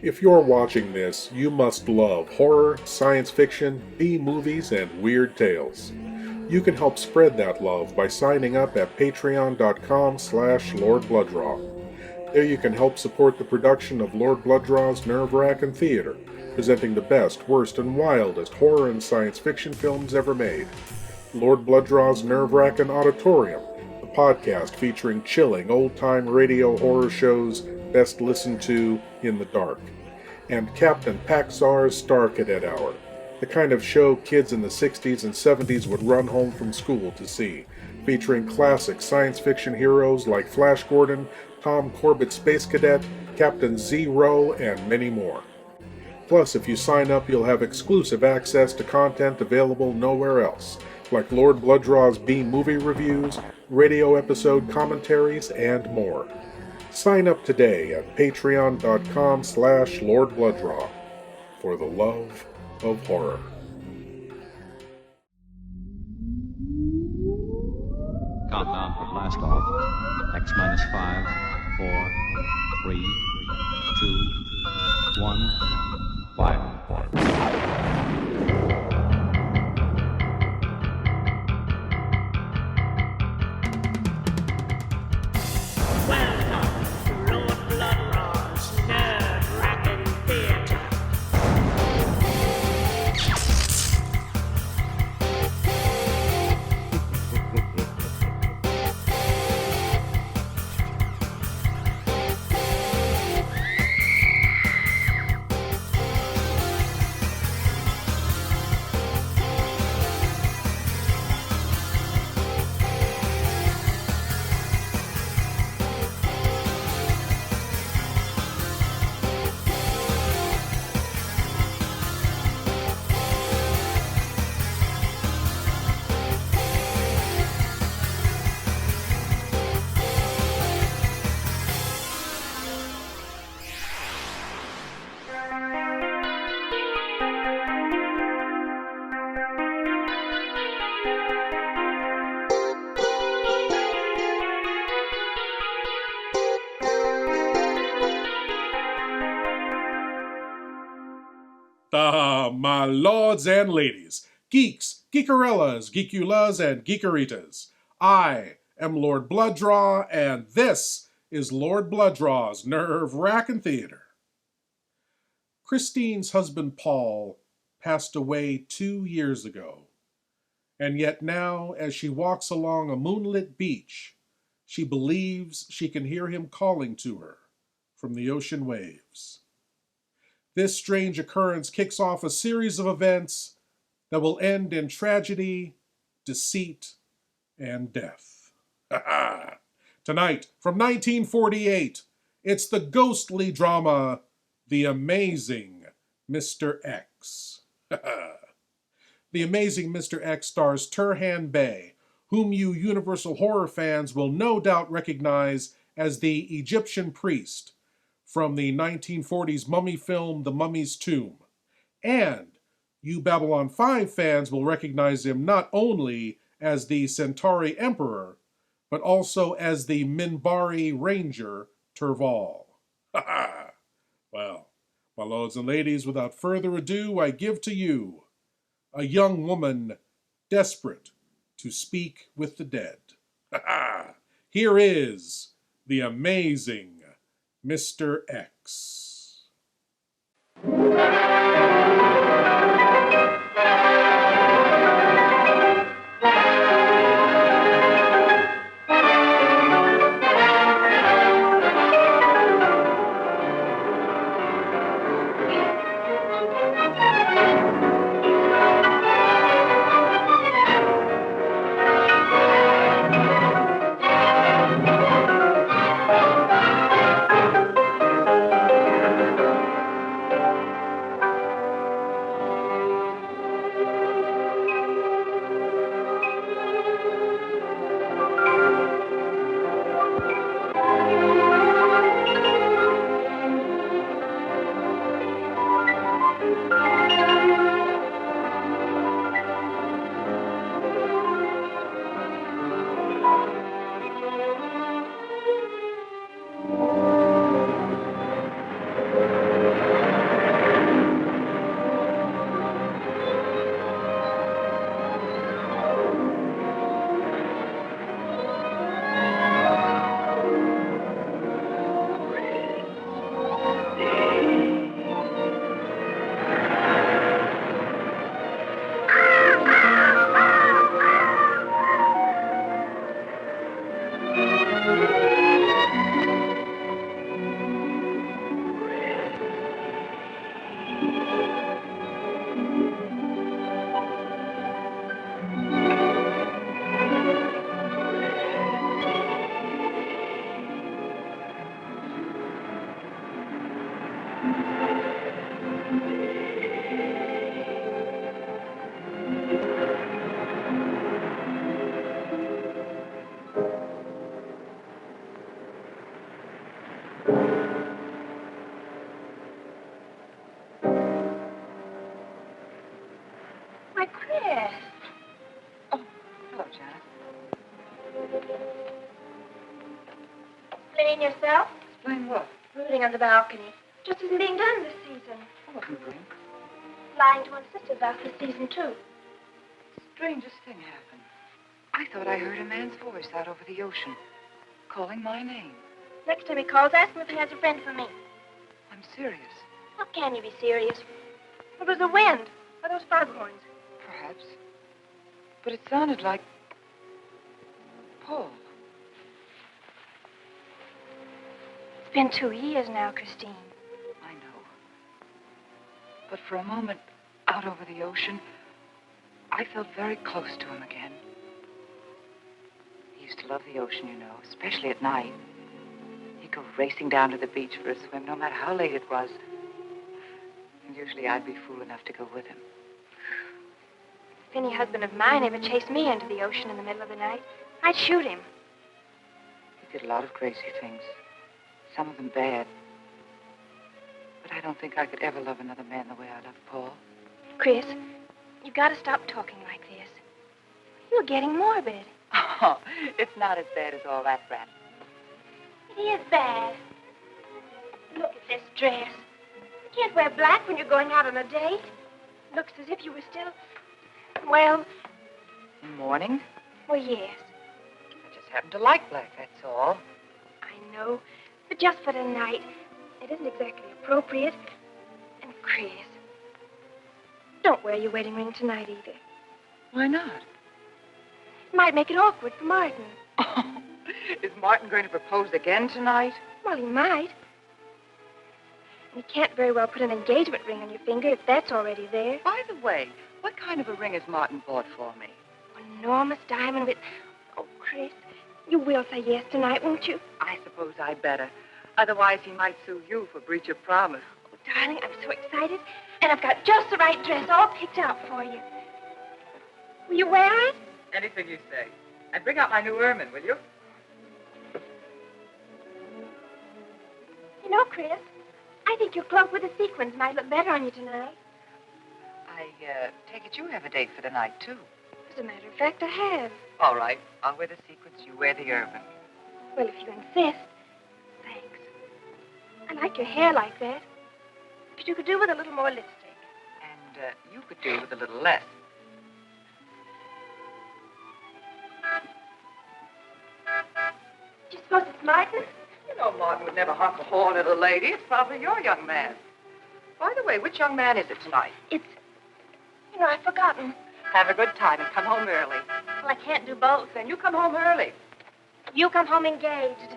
If you're watching this, you must love horror, science fiction, B-movies, and weird tales. You can help spread that love by signing up at patreon.com/LordBloodRah. There you can help support the production of LordBloodRah's Wrackin Theater, presenting the best, worst, and wildest horror and science fiction films ever made. LordBloodRah's Wrackin Auditorium, the podcast featuring chilling old-time radio horror shows best listened to in the dark. And Captain Paxar's Star Cadet Hour, the kind of show kids in the 60s and 70s would run home from school to see, featuring classic science fiction heroes like Flash Gordon, Tom Corbett Space Cadet, Captain Zero, and many more. Plus, if you sign up, you'll have exclusive access to content available nowhere else, like LordBloodRah's B-movie reviews, radio episode commentaries, and more. Sign up today at patreon.com/LordBloodRah for the love of horror. Countdown for blast off. X minus 5, 4, 3, 2, 1. Fire. Welcome to LordBloodRah's nerve-wracking theater. My lords and ladies, geeks, geekarellas, geekulas, and geekeritas, I am LordBloodRah, and this is LordBloodRah's Nerve-Wrackin Theater. Christine's husband Paul passed away 2 years ago, and yet now, as she walks along a moonlit beach, she believes she can hear him calling to her from the ocean waves. This strange occurrence kicks off a series of events that will end in tragedy, deceit, and death. Tonight, from 1948, it's the ghostly drama, The Amazing Mr. X. The Amazing Mr. X stars Turhan Bey, whom you Universal Horror fans will no doubt recognize as the Egyptian priest from the 1940s mummy film The Mummy's Tomb. And you Babylon 5 fans will recognize him not only as the Centauri Emperor, but also as the Minbari Ranger Terval. Well, my lords and ladies, without further ado, I give to you a young woman desperate to speak with the dead. Here is the Amazing Mr. X. Why, Chris. Oh, hello, Janet. Explain yourself. Explain what? Brooding on the balcony. Just isn't being done this season. I wasn't brooding. Lying to one's sister about this season, too. Strangest thing happened. I thought I heard a man's voice out over the ocean, calling my name. Next time he calls, ask him if he has a friend for me. I'm serious. How can you be serious? It was the wind. Or those foghorns. Perhaps. But it sounded like Paul. It's been 2 years now, Christine. I know. But for a moment, out over the ocean, I felt very close to him again. He used to love the ocean, you know, especially at night. He'd go racing down to the beach for a swim, no matter how late it was. And usually I'd be fool enough to go with him. If any husband of mine ever chased me into the ocean in the middle of the night, I'd shoot him. He did a lot of crazy things. Some of them bad. But I don't think I could ever love another man the way I loved Paul. Chris, you've got to stop talking like this. You're getting morbid. Oh, it's not as bad as all that, Brad. It is bad. Look at this dress. You can't wear black when you're going out on a date. Looks as if you were still... Well... In mourning? Well, yes. I just happen to like black, that's all. I know. But just for tonight, it isn't exactly appropriate. And Chris, don't wear your wedding ring tonight either. Why not? It might make it awkward for Martin. Oh, is Martin going to propose again tonight? Well, he might. And you can't very well put an engagement ring on your finger if that's already there. By the way, what kind of a ring has Martin bought for me? An enormous diamond with... Oh, Chris, you will say yes tonight, won't you? I suppose I'd better. Otherwise, he might sue you for breach of promise. Oh, darling, I'm so excited. And I've got just the right dress all picked out for you. Will you wear it? Anything you say. And bring out my new ermine, will you? You know, Chris, I think your cloak with the sequins might look better on you tonight. I take it you have a date for tonight, too. As a matter of fact, I have. All right. I'll wear the sequins, you wear the ermine. Well, if you insist. Thanks. I like your hair like that. But you could do with a little more lipstick. And you could do with a little less. Do you suppose it's Martin? You know Martin would never honk a horn at a lady. It's probably your young man. By the way, which young man is it tonight? It's... You know, I've forgotten. Have a good time and come home early. Well, I can't do both. Then you come home early. You come home engaged.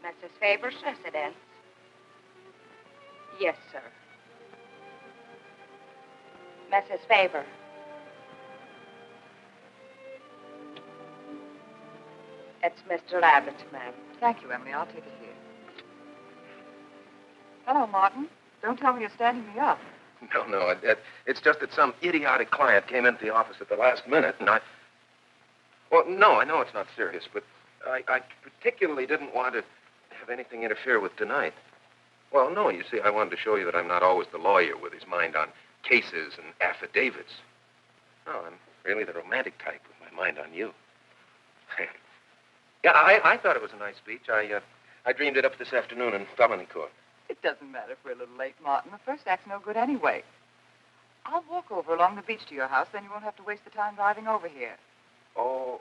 Mrs. Faber's residence. Yes, sir. Mrs. Faber. It's Mr. Abbott, ma'am. Thank you, Emily. I'll take it here. Hello, Martin. Don't tell me you're standing me up. No. It's just that some idiotic client came into the office at the last minute, and I... Well, no, I know it's not serious, but I particularly didn't want to have anything interfere with tonight. Well, no, you see, I wanted to show you that I'm not always the lawyer with his mind on cases and affidavits. No, I'm really the romantic type with my mind on you. Yeah, I thought it was a nice speech. I dreamed it up this afternoon in felony court. It doesn't matter if we're a little late, Martin. The first act's no good anyway. I'll walk over along the beach to your house, then you won't have to waste the time driving over here. Oh,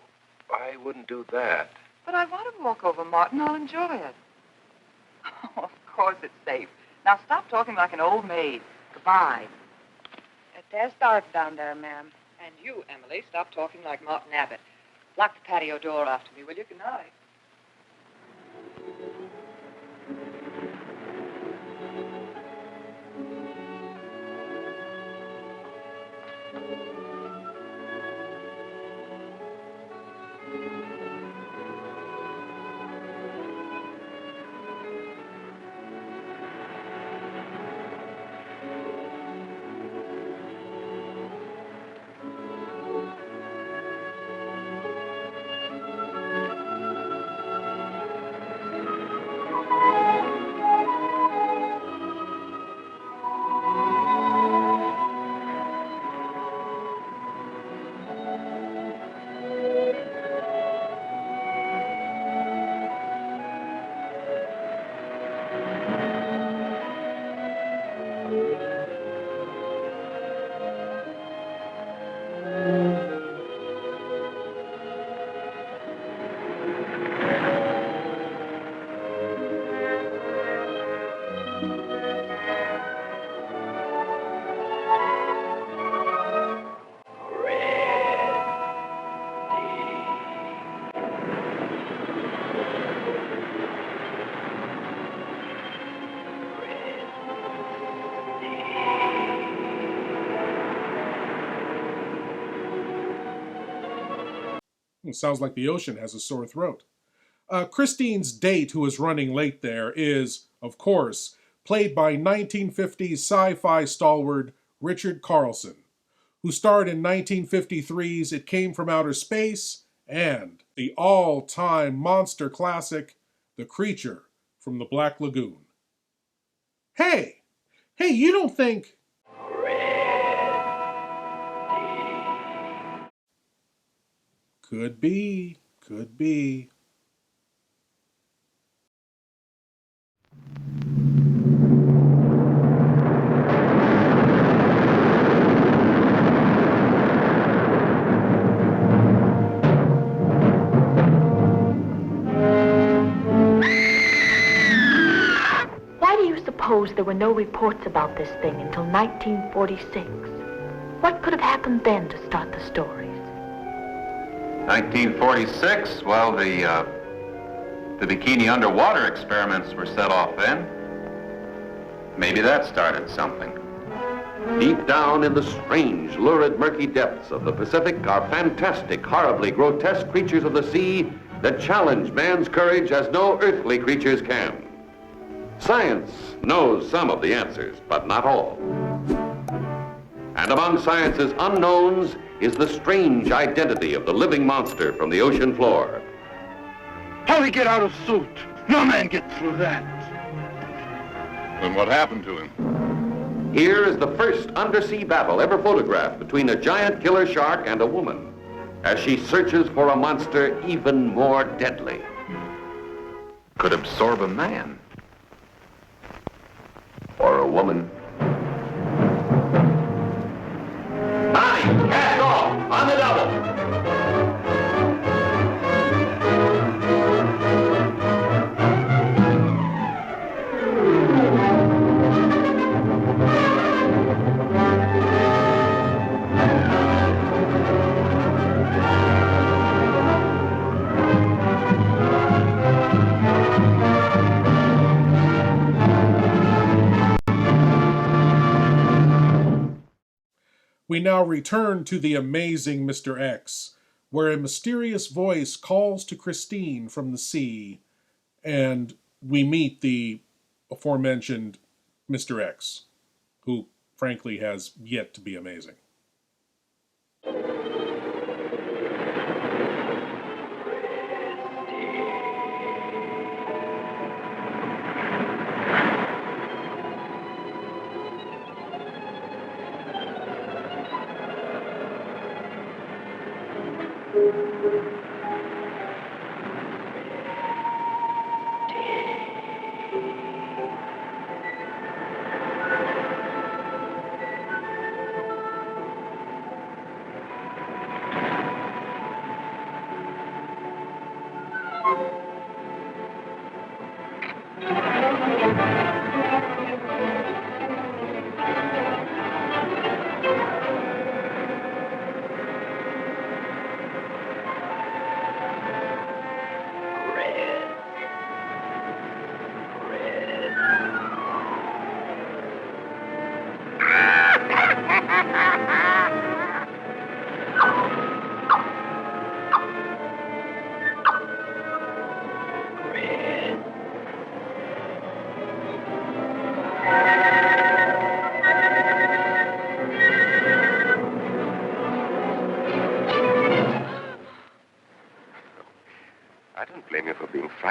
I wouldn't do that. But I want to walk over, Martin. I'll enjoy it. Oh, of course it's safe. Now stop talking like an old maid. Goodbye. There's dark down there, ma'am. And you, Emily, stop talking like Martin Abbott. Lock the patio door after me, will you? Good night. It sounds like the ocean has a sore throat. Christine's date, who is running late there, is, of course, played by 1950s sci-fi stalwart Richard Carlson, who starred in 1953's It Came From Outer Space and the all-time monster classic, The Creature from the Black Lagoon. Hey, you don't think... Could be. Why do you suppose there were no reports about this thing until 1946? What could have happened then to start the stories? 1946, well, the bikini underwater experiments were set off then. Maybe that started something. Deep down in the strange, lurid, murky depths of the Pacific are fantastic, horribly grotesque creatures of the sea that challenge man's courage as no earthly creatures can. Science knows some of the answers, but not all. And among science's unknowns is the strange identity of the living monster from the ocean floor. How'd he get out of suit? No man gets through that. And what happened to him? Here is the first undersea battle ever photographed between a giant killer shark and a woman, as she searches for a monster even more deadly. Could absorb a man. Or a woman. Bonnie, cast off, on the double. We now return to the amazing Mr. X, where a mysterious voice calls to Christine from the sea, and we meet the aforementioned Mr. X, who frankly has yet to be amazing.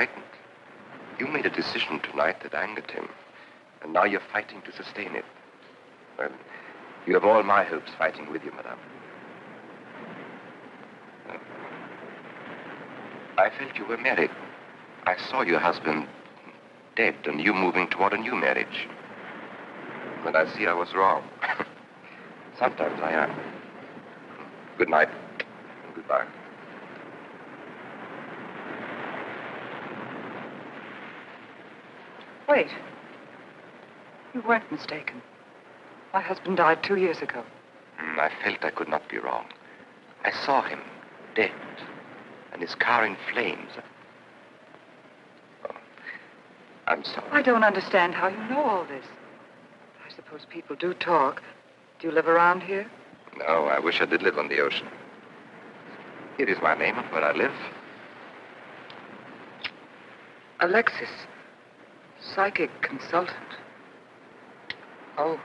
frightened. You made a decision tonight that angered him, and now you're fighting to sustain it. Well, you have all my hopes fighting with you, madame. I felt you were married. I saw your husband dead and you moving toward a new marriage. And I see I was wrong. Sometimes I am. Good night. Goodbye. Wait. You weren't mistaken. My husband died 2 years ago. I felt I could not be wrong. I saw him dead and his car in flames. Oh, I'm sorry. I don't understand how you know all this. I suppose people do talk. Do you live around here? No, I wish I did live on the ocean. Here is my name and where I live. Alexis. Psychic consultant. Oh.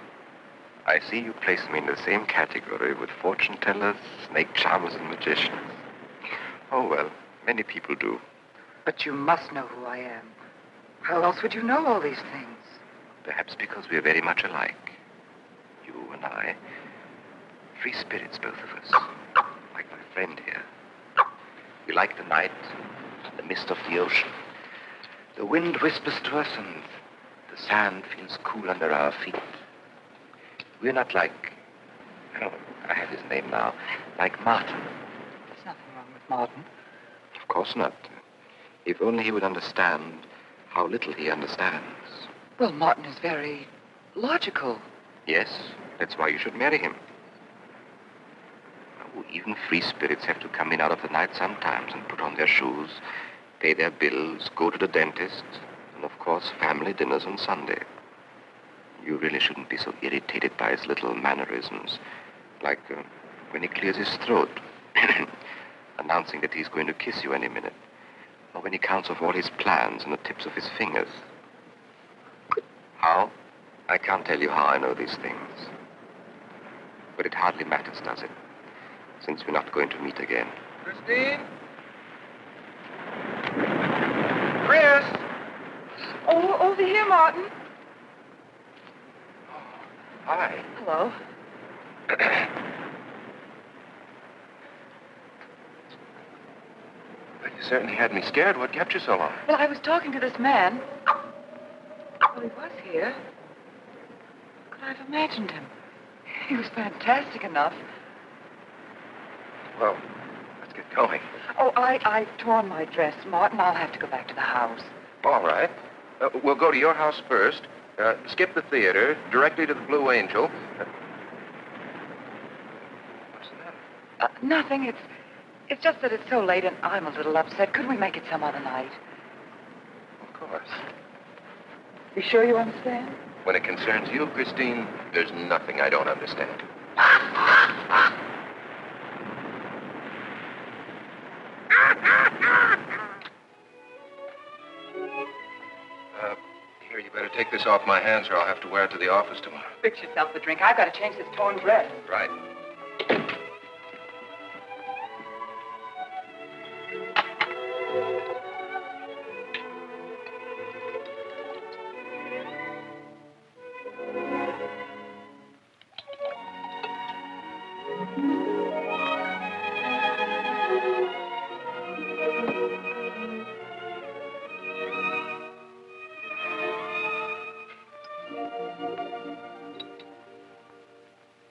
I see you place me in the same category with fortune tellers, snake charmers, and magicians. Oh, well, many people do. But you must know who I am. How else would you know all these things? Perhaps because we are very much alike. You and I. Free spirits, both of us. Like my friend here. We like the night, the mist of the ocean. The wind whispers to us and the sand feels cool under our feet. We're not like, oh, I have his name now, like Martin. There's nothing wrong with Martin. Of course not. If only he would understand how little he understands. Well, Martin is very logical. Yes, that's why you should marry him. Oh, even free spirits have to come in out of the night sometimes and put on their shoes, pay their bills, go to the dentist, and of course, family dinners on Sunday. You really shouldn't be so irritated by his little mannerisms, like when he clears his throat, announcing that he's going to kiss you any minute, or when he counts off all his plans on the tips of his fingers. How? I can't tell you how I know these things. But it hardly matters, does it? Since we're not going to meet again. Christine? Chris! Oh, over here, Martin. Hi. Hello. Well, you certainly had me scared. What kept you so long? Well, I was talking to this man. Well, he was here. Could I have imagined him? He was fantastic enough. Well, let's get going. Oh, I torn my dress, Martin. I'll have to go back to the house. All right. We'll go to your house first. Skip the theater, directly to the Blue Angel. What's the matter? Nothing. It's just that it's so late and I'm a little upset. Could we make it some other night? Of course. You sure you understand? When it concerns you, Christine, there's nothing I don't understand. Here, you better take this off my hands or I'll have to wear it to the office tomorrow. Fix yourself a drink. I've got to change this torn dress. Right.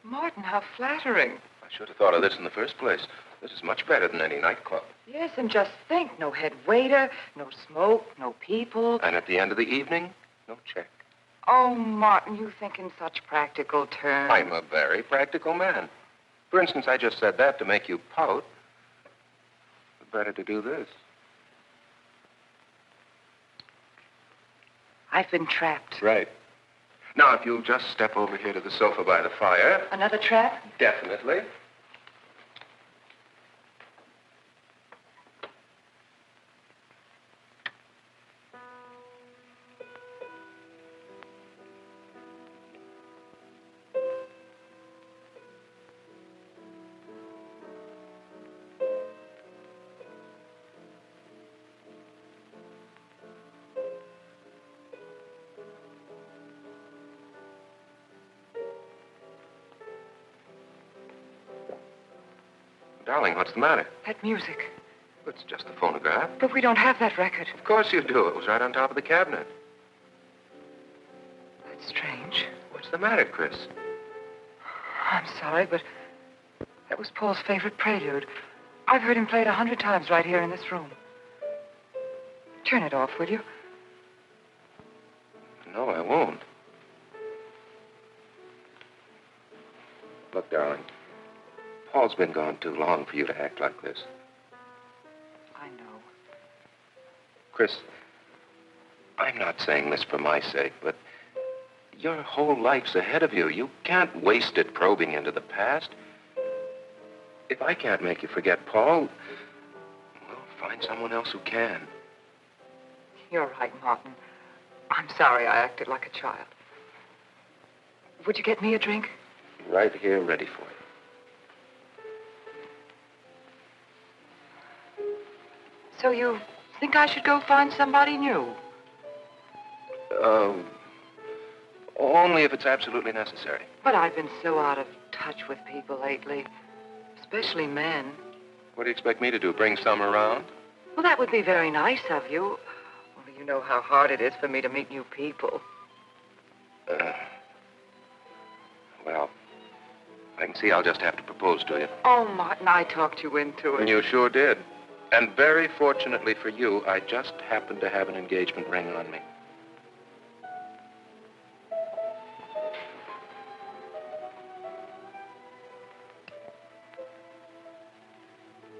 Martin, how flattering. I should have thought of this in the first place. This is much better than any nightclub. Yes, and just think, no head waiter, no smoke, no people. And at the end of the evening, no check. Oh, Martin, you think in such practical terms. I'm a very practical man. For instance, I just said that to make you pout. But better to do this. I've been trapped. Right. Now, if you'll just step over here to the sofa by the fire. Another trap? Definitely. Darling, what's the matter? That music. It's just a phonograph. But we don't have that record. Of course you do. It was right on top of the cabinet. That's strange. What's the matter, Chris? I'm sorry, but that was Paul's favorite prelude. I've heard him play it 100 times right here in this room. Turn it off, will you? No, I won't. Look, darling, Paul's been gone too long for you to act like this. I know. Chris, I'm not saying this for my sake, but your whole life's ahead of you. You can't waste it probing into the past. If I can't make you forget Paul, well, find someone else who can. You're right, Martin. I'm sorry I acted like a child. Would you get me a drink? Right here, ready for you. So you think I should go find somebody new? Only if it's absolutely necessary. But I've been so out of touch with people lately, especially men. What do you expect me to do, bring some around? Well, that would be very nice of you. Only you know how hard it is for me to meet new people. Well, I can see I'll just have to propose to you. Oh, Martin, I talked you into it. You sure did. And very fortunately for you, I just happened to have an engagement ring on me.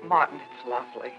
Martin, it's lovely.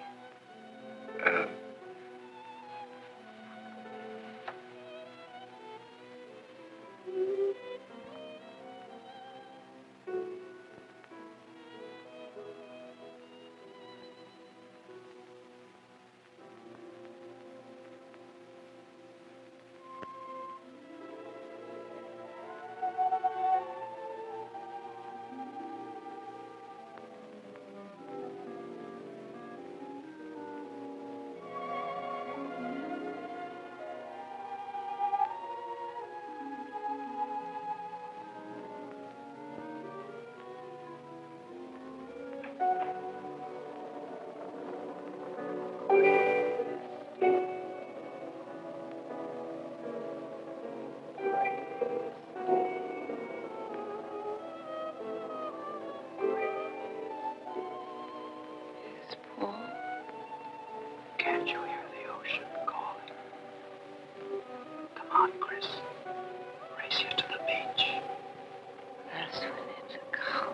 Can't you hear the ocean calling? Come on, Chris. Race you to the beach. That's when it's a coward.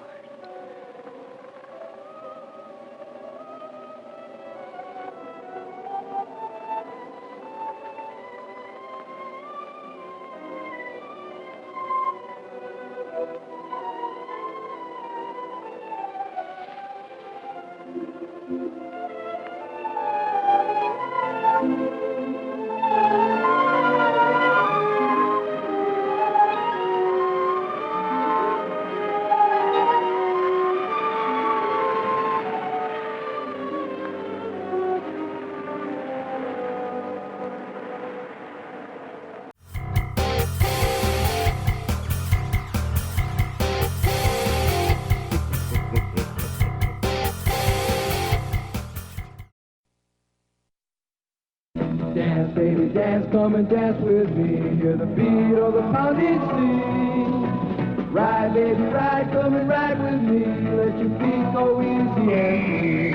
Dance, baby, dance, come and dance with me. Hear the beat of the pounding sea. Ride, baby, ride, come and ride with me. Let your feet go easy and free.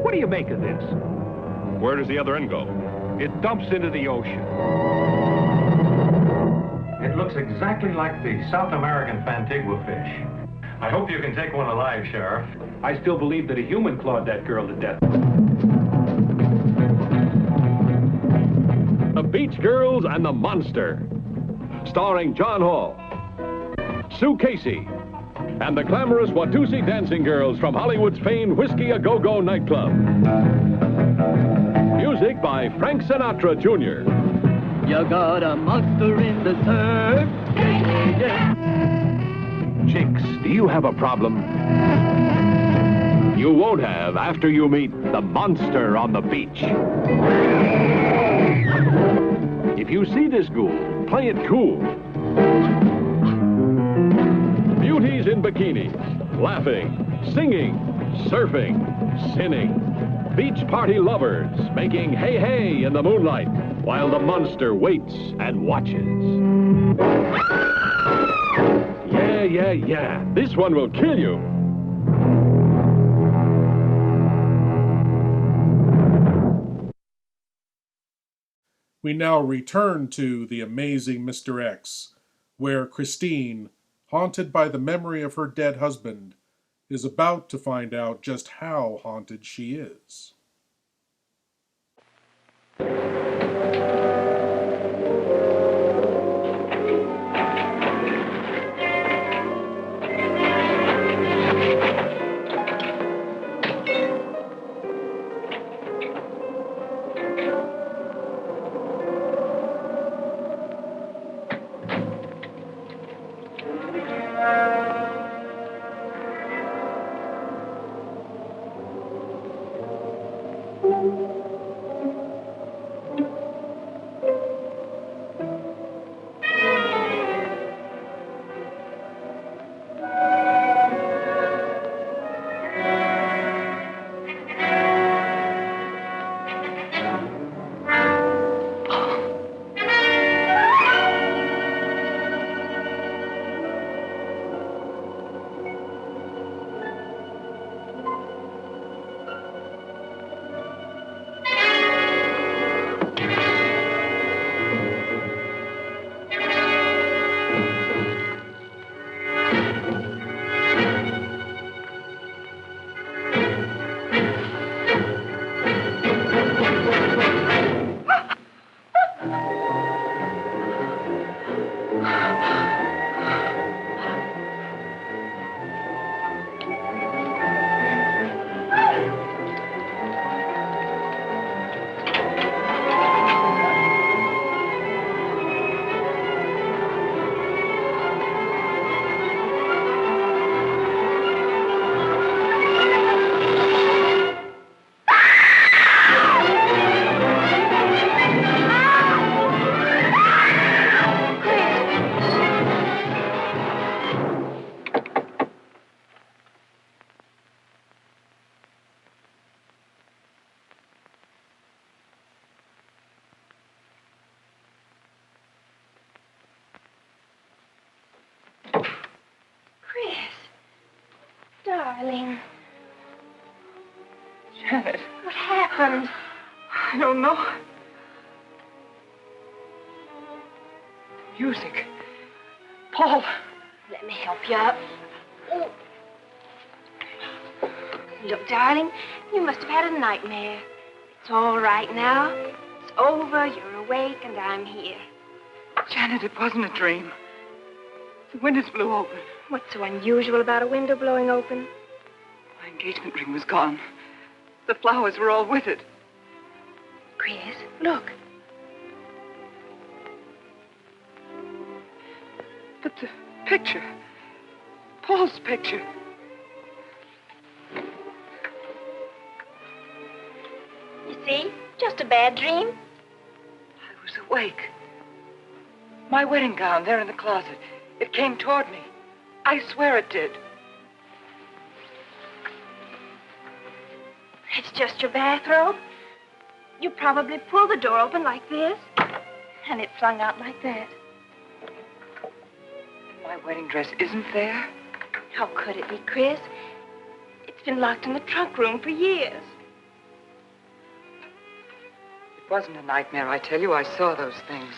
What do you make of this? Where does the other end go? It dumps into the ocean. It looks exactly like the South American Fantigua fish. I hope you can take one alive, Sheriff. I still believe that a human clawed that girl to death. The Beach Girls and the Monster, starring John Hall, Sue Casey, and the glamorous Watusi dancing girls from Hollywood's famed Whiskey A Go-Go nightclub. Music by Frank Sinatra, Jr. You got a monster in the surf. Yeah, yeah. Chicks, do you have a problem? You won't have after you meet the monster on the beach. If you see this ghoul, play it cool. beauties in bikinis, laughing, singing, surfing, sinning. Beach party lovers making hey hey in the moonlight while the monster waits and watches. Yeah. This one will kill you. We now return to The Amazing Mr. X, where Christine, haunted by the memory of her dead husband, is about to find out just how haunted she is. Darling. Janet. What happened? I don't know. Music. Paul. Let me help you up. Oh. Look, darling, you must have had a nightmare. It's all right now. It's over, you're awake, and I'm here. Janet, it wasn't a dream. The windows blew open. What's so unusual about a window blowing open? My engagement ring was gone. The flowers were all with it. Chris, look. But the picture. Paul's picture. You see? Just a bad dream. I was awake. My wedding gown there in the closet. It came toward me. I swear it did. It's just your bathrobe. You probably pulled the door open like this, and it flung out like that. My wedding dress isn't there? How could it be, Chris? It's been locked in the trunk room for years. It wasn't a nightmare, I tell you. I saw those things.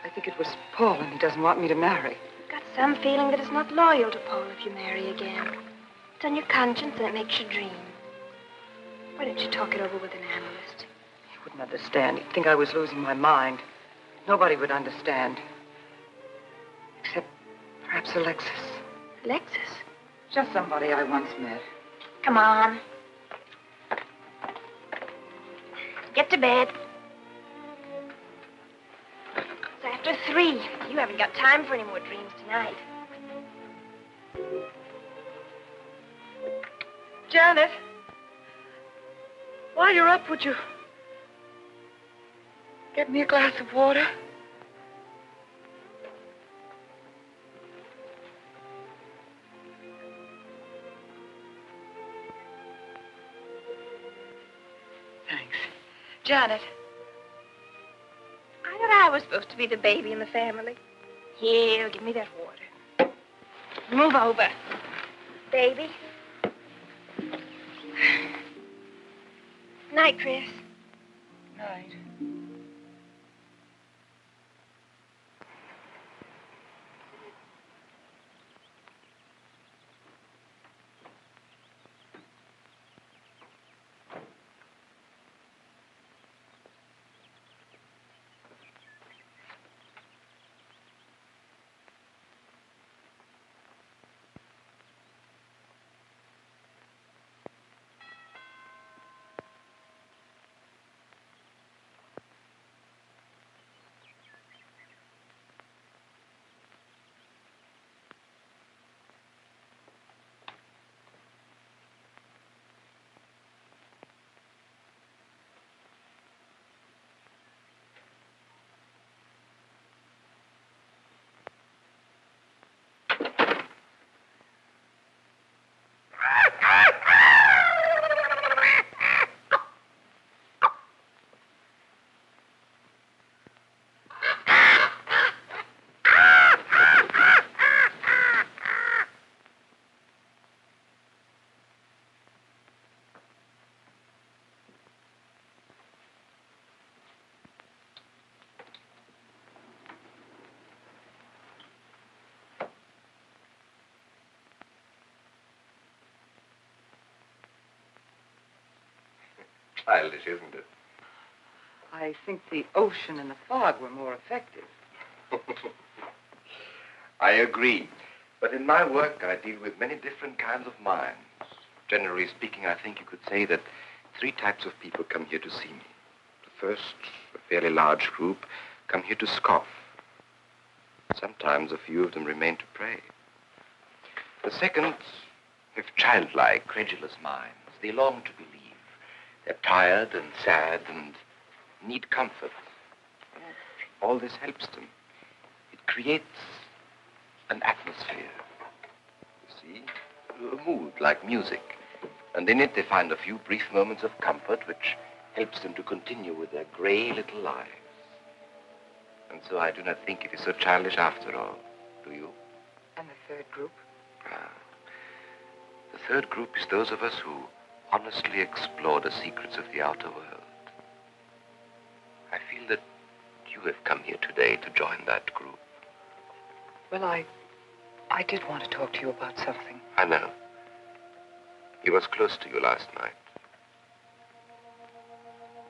I think it was Paul, and he doesn't want me to marry. You've got some feeling that it's not loyal to Paul if you marry again. It's on your conscience, and it makes you dream. Why don't you talk it over with an analyst? He wouldn't understand. He'd think I was losing my mind. Nobody would understand. Except perhaps Alexis. Alexis? Just somebody I once met. Come on. Get to bed. It's after 3. You haven't got time for any more dreams tonight. Janet, while you're up, would you get me a glass of water? Janet. I thought I was supposed to be the baby in the family. Here, give me that water. Move over. Baby. Night, Chris. Night. Childish, isn't it? I think the ocean and the fog were more effective. I agree. But in my work, I deal with many different kinds of minds. Generally speaking, I think you could say that 3 types of people come here to see me. The first, a fairly large group, come here to scoff. Sometimes a few of them remain to pray. The second have childlike, credulous minds. They long to believe. They're tired and sad and need comfort. All this helps them. It creates an atmosphere. You see? A mood like music. And in it they find a few brief moments of comfort which helps them to continue with their gray little lives. And so I do not think it is so childish after all. Do you? And the third group? The third group is those of us who honestly explore the secrets of the outer world. I feel that you have come here today to join that group. Well, I did want to talk to you about something. I know. He was close to you last night.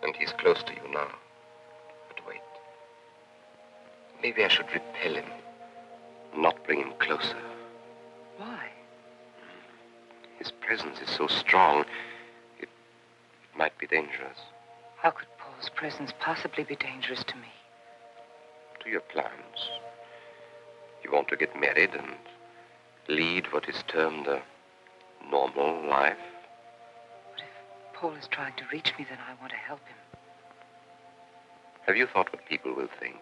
And he's close to you now. But wait. Maybe I should repel him, not bring him closer. Why? His presence is so strong, it might be dangerous. How could Paul's presence possibly be dangerous to me? To your plans. You want to get married and lead what is termed a normal life? But if Paul is trying to reach me, then I want to help him. Have you thought what people will think?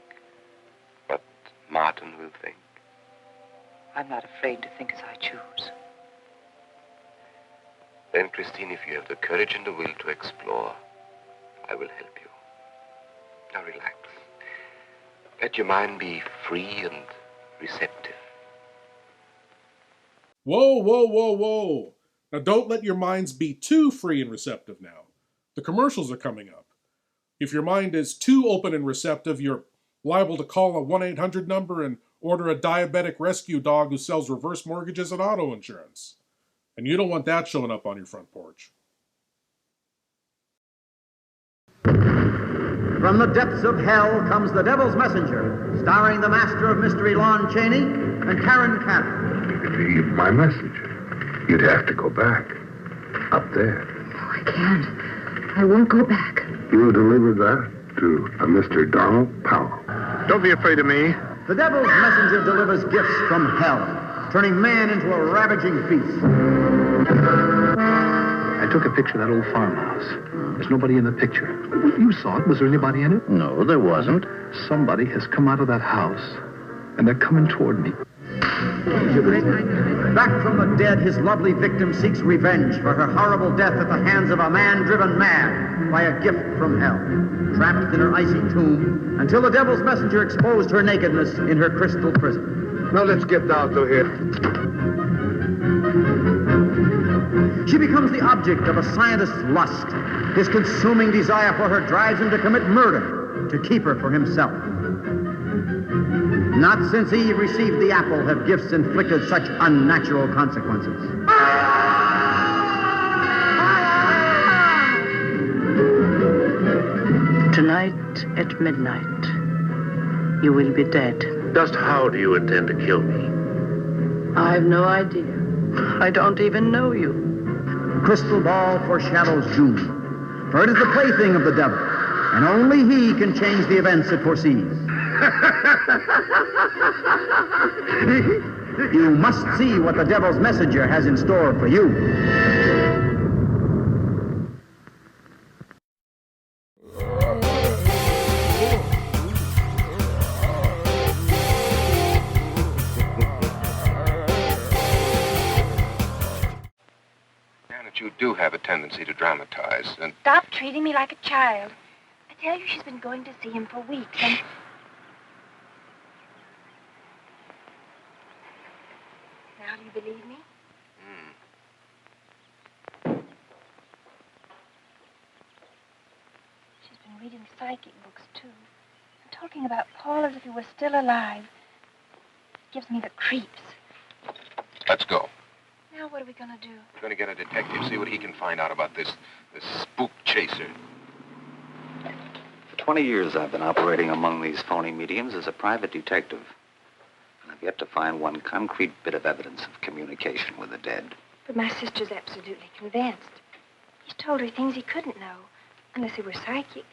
What Martin will think? I'm not afraid to think as I choose. Then, Christine, if you have the courage and the will to explore, I will help you. Now relax. Let your mind be free and receptive. Whoa, whoa, whoa, whoa. Now don't let your minds be too free and receptive now. The commercials are coming up. If your mind is too open and receptive, you're liable to call a 1-800 number and order a diabetic rescue dog who sells reverse mortgages and auto insurance. And you don't want that showing up on your front porch. From the depths of hell comes The Devil's Messenger, starring the master of mystery Lon Chaney and Karen Cannon. If you give my message, you'd have to go back. Up there. No, I can't. I won't go back. You'll deliver that to a Mr. Donald Powell. Don't be afraid of me. The Devil's Messenger delivers gifts from hell, turning man into a ravaging beast. I took a picture of that old farmhouse. There's nobody in the picture. You saw it. Was there anybody in it? No, there wasn't. Somebody has come out of that house, and they're coming toward me. Back from the dead, his lovely victim seeks revenge for her horrible death at the hands of a man driven mad. by a gift from hell, trapped in her icy tomb until the devil's messenger exposed her nakedness in her crystal prison. Now let's get down to here. She becomes the object of a scientist's lust. His consuming desire for her drives him to commit murder to keep her for himself. Not since Eve received the apple have gifts inflicted such unnatural consequences. Tonight at midnight, you will be dead. Just how do you intend to kill me? I've no idea. I don't even know you. Crystal ball foreshadows doom, for it is the plaything of the devil, and only he can change the events it foresees. You must see what the devil's messenger has in store for you. Janet, you do have a tendency to dramatize, and... Stop treating me like a child. I tell you, she's been going to see him for weeks, and... Now do you believe me? She's been reading psychic books, too. And talking about Paul as if he were still alive. It gives me the creeps. Let's go. Now what are we going to do? We're going to get a detective, see what he can find out about this spook chaser. For 20 years, I've been operating among these phony mediums as a private detective. And I've yet to find one concrete bit of evidence of communication with the dead. But my sister's absolutely convinced. He's told her things he couldn't know, unless he were psychic.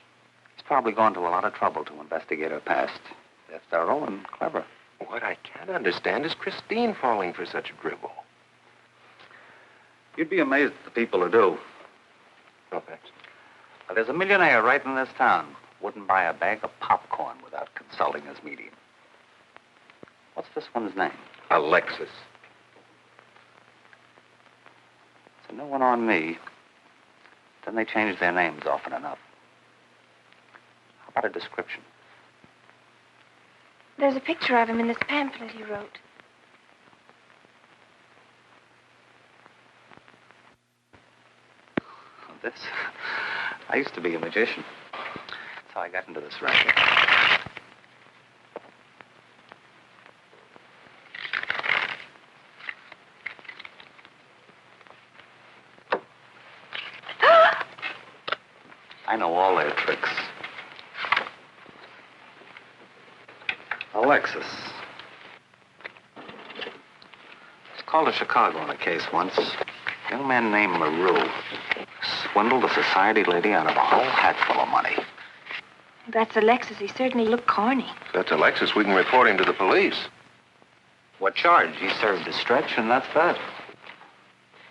He's probably gone to a lot of trouble to investigate her past. That's thorough and clever. What I can't understand is Christine falling for such drivel. You'd be amazed at the people who do. No, thanks. Well, there's a millionaire right in this town. Wouldn't buy a bag of popcorn without consulting his medium. What's this one's name? Alexis. It's a new one on me. Then they change their names often enough. How about a description? There's a picture of him in this pamphlet he wrote. This? I used to be a magician. That's how I got into this racket. I know all their tricks. Alexis. It's called to Chicago on a case once. A young man named Maru swindled a society lady out of a whole hatful of money. That's Alexis. He certainly looked corny. If that's Alexis, we can report him to the police. What charge? He served his stretch, and that's that.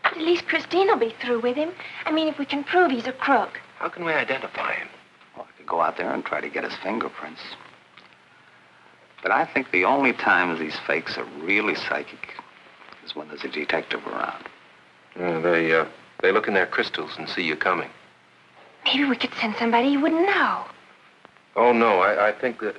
But at least Christine will be through with him. I mean, if we can prove he's a crook. How can we identify him? Well, I could go out there and try to get his fingerprints. But I think the only times these fakes are really psychic is when there's a detective around. They look in their crystals and see you coming. Maybe we could send somebody you wouldn't know. Oh, no, I think that...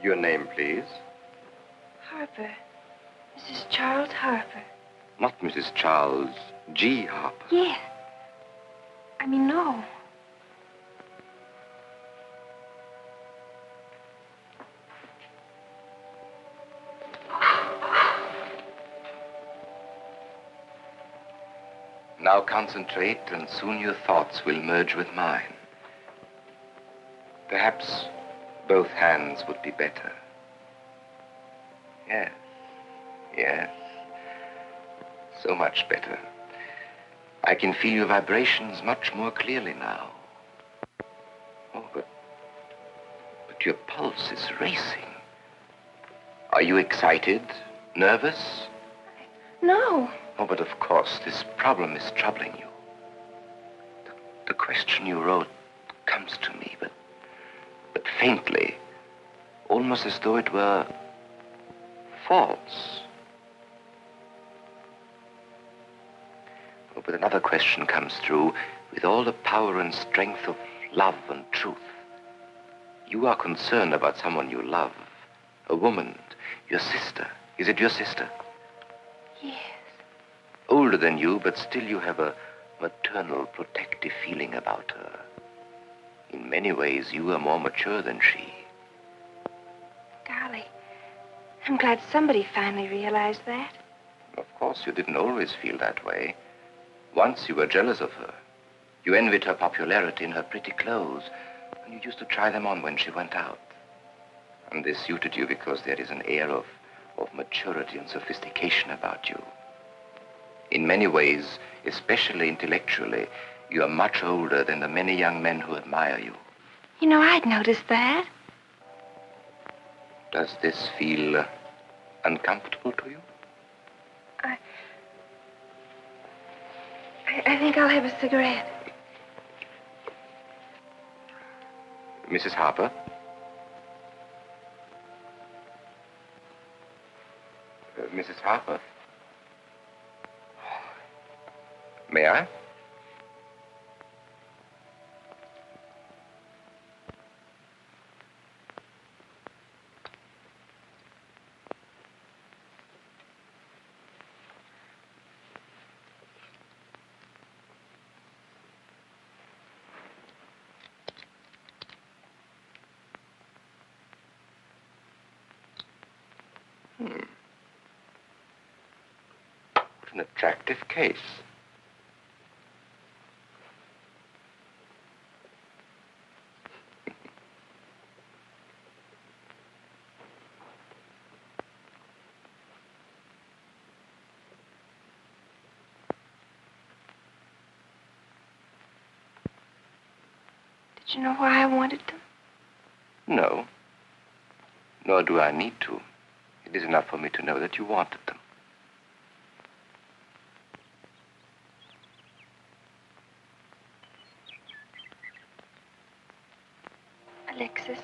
Your name, please? Harper. Mrs. Charles Harper. Not Mrs. Charles G. Harper. Yeah. I mean, no. Now concentrate, and soon your thoughts will merge with mine. Perhaps both hands would be better. Yes, yes. So much better. I can feel your vibrations much more clearly now. Oh, but your pulse is racing. Are you excited? Nervous? No. Oh, but of course, this problem is troubling you. The question you wrote comes to me, but faintly, almost as though it were false. Oh, but another question comes through with all the power and strength of love and truth. You are concerned about someone you love, a woman, your sister. Is it your sister? Yes. Older than you, but still you have a maternal, protective feeling about her. In many ways, you are more mature than she. Golly, I'm glad somebody finally realized that. Of course, you didn't always feel that way. Once you were jealous of her. You envied her popularity and her pretty clothes, and you used to try them on when she went out. And they suited you because there is an air of maturity and sophistication about you. In many ways, especially intellectually, you are much older than the many young men who admire you. You know, I'd noticed that. Does this feel uncomfortable to you? I think I'll have a cigarette. Mrs. Harper? Mrs. Harper? May I? What an attractive case. Did you know why I wanted them? No. Nor do I need to. It is enough for me to know that you wanted them. Alexis,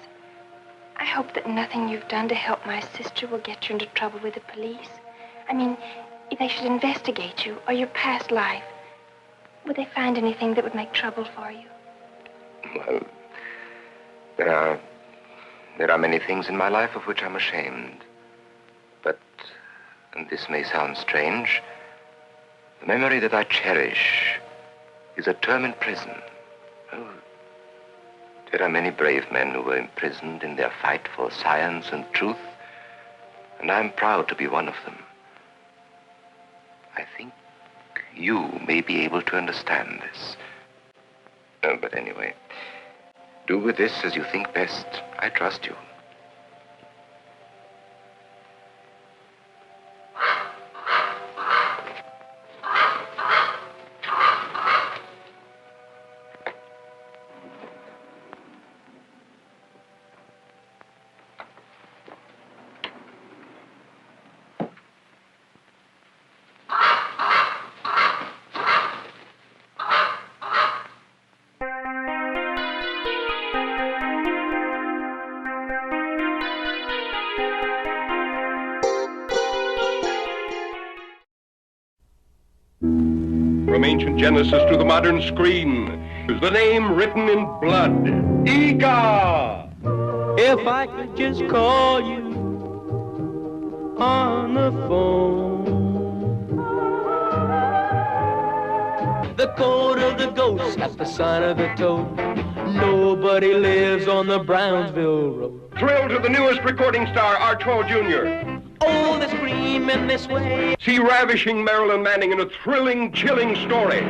I hope that nothing you've done to help my sister will get you into trouble with the police. I mean, if they should investigate you or your past life, would they find anything that would make trouble for you? Well, there are many things in my life of which I'm ashamed. But, and this may sound strange, the memory that I cherish is a term in prison. Oh, there are many brave men who were imprisoned in their fight for science and truth, and I'm proud to be one of them. I think you may be able to understand this. But anyway, do with this as you think best. I trust you. From ancient Genesis to the modern screen is the name written in blood. Ika! If I could just call you on the phone. The code of the ghost at the sign of the toad. Nobody lives on the Brownsville Road. Thrill to the newest recording star, Artaud Jr. Oh, the scream in this way. See ravishing Marilyn Manning in a thrilling, chilling story.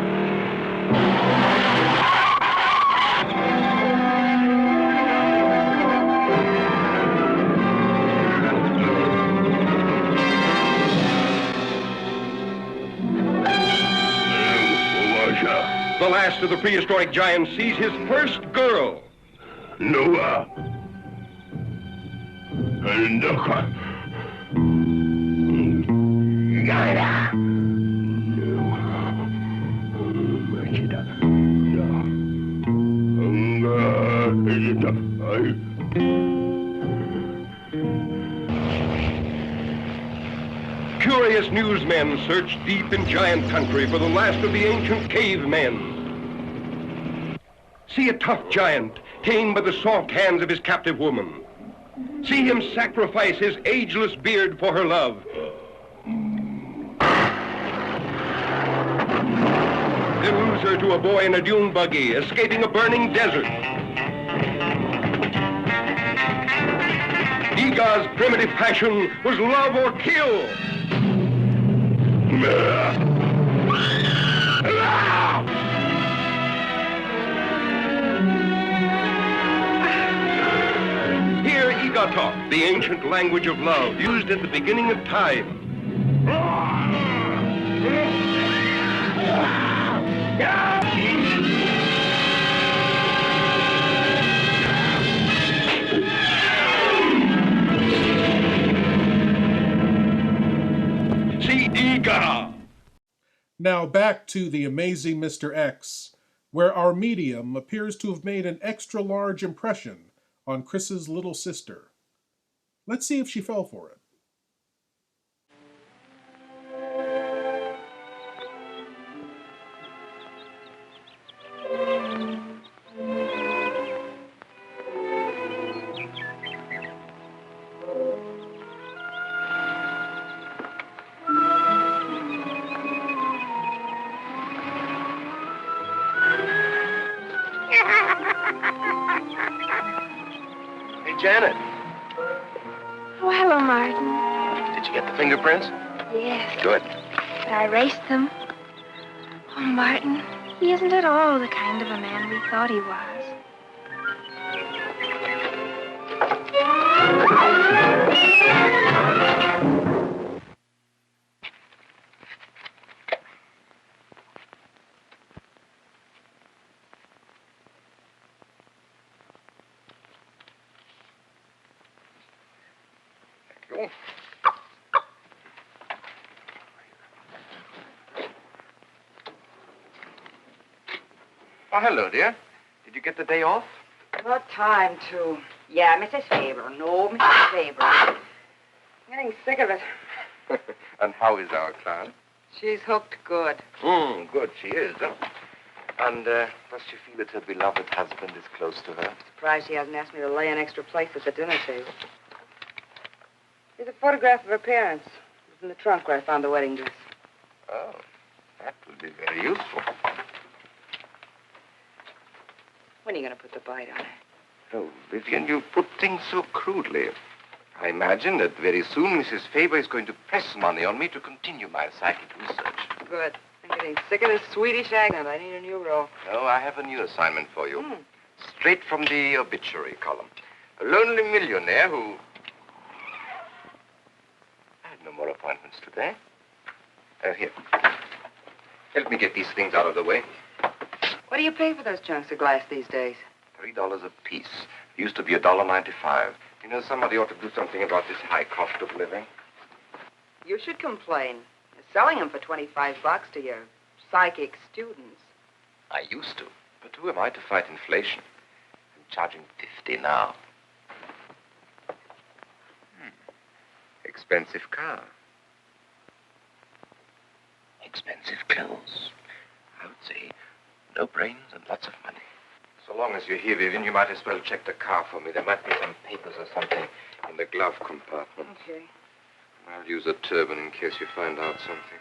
The last of the prehistoric giants sees his first girl. Noah. Curious newsmen search deep in giant country for the last of the ancient cavemen. See a tough giant tamed by the soft hands of his captive woman. See him sacrifice his ageless beard for her love. Then lose her to a boy in a dune buggy, escaping a burning desert. Egar's primitive passion was love or kill. Hear Egar talk, the ancient language of love, used at the beginning of time. See Egar. Now back to The Amazing Mr. X, where our medium appears to have made an extra large impression on Chris's little sister. Let's see if she fell for it. Hey, Janet, Oh, hello, Martin. did you get the fingerprints? Yes, Good. but I erased them. Oh, Martin, he isn't at all the kind of a man we thought he was. Thank you. Oh, hello, dear. Did you get the day off? What time to? Yeah, Mrs. Faber. No, Mrs. Faber. I'm getting sick of it. And how is our client? She's hooked good. Good, she is. Huh? And does she feel that her beloved husband is close to her? Surprised she hasn't asked me to lay an extra place at the dinner table. Here's a photograph of her parents. It was in the trunk where I found the wedding dress. Oh, that would be very useful. When are you going to put the bite on her? Oh, Vivian, you put things so crudely. I imagine that very soon Mrs. Faber is going to press money on me to continue my psychic research. Good. I'm getting sick of this Swedish accent. I need a new role. No, I have a new assignment for you. Straight from the obituary column. A lonely millionaire who... I had no more appointments today. Here. Help me get these things out of the way. What do you pay for those chunks of glass these days? $3 a piece. It used to be $1.95. You know, somebody ought to do something about this high cost of living. You should complain. You're selling them for $25 to your psychic students. I used to. But who am I to fight inflation? I'm charging $50 now. Expensive car. Expensive clothes. I would say no brains and lots of money. So So long as you're here, Vivian, you might as well check the car for me. There might be some papers or something in the glove compartment. Okay. I'll use a turban in case you find out something.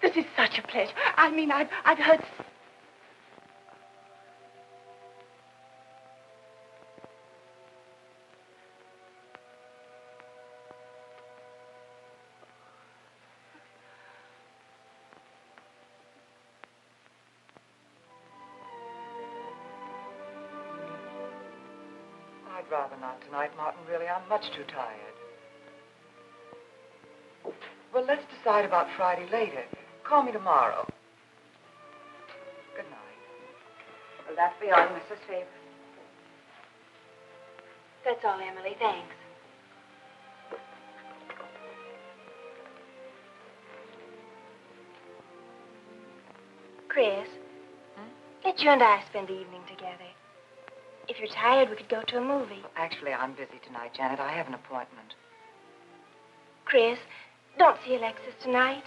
This is such a pleasure. I mean, I've heard... I'd rather not tonight, Martin, really. I'm much too tired. Well, let's decide about Friday later. Call me tomorrow. Good night. Will that be all, Mrs. Favor? That's all, Emily. Thanks. Chris, let you and I spend the evening together. If you're tired, we could go to a movie. Actually, I'm busy tonight, Janet. I have an appointment. Chris, don't see Alexis tonight.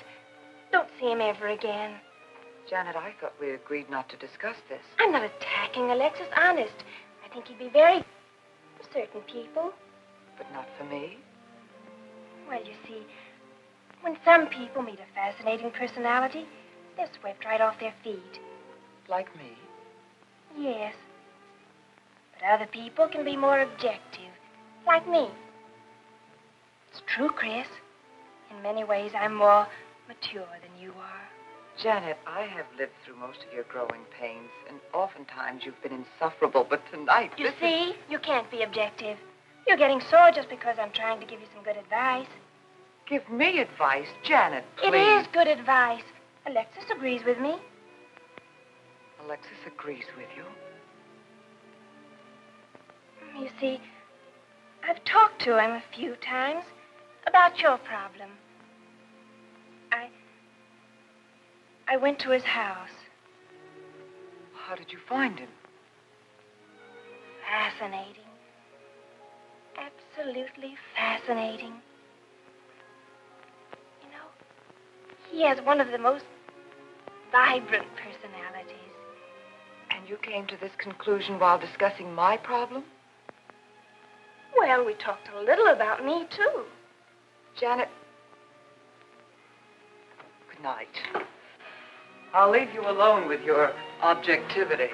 Don't see him ever again. Janet, I thought we agreed not to discuss this. I'm not attacking Alexis, honest. I think he'd be very... for certain people. But not for me? Well, you see, when some people meet a fascinating personality, they're swept right off their feet. Like me? Yes. But other people can be more objective, like me. It's true, Chris. In many ways, I'm more mature than you are. Janet, I have lived through most of your growing pains, and oftentimes you've been insufferable, but tonight... You see, you can't be objective. You're getting sore just because I'm trying to give you some good advice. Give me advice, Janet, please. It is good advice. Alexis agrees with me. Alexis agrees with you? You see, I've talked to him a few times about your problem. I went to his house. How did you find him? Fascinating. Absolutely fascinating. You know, he has one of the most vibrant personalities. And you came to this conclusion while discussing my problem? Well, we talked a little about me, too. Janet, good night. I'll leave you alone with your objectivity.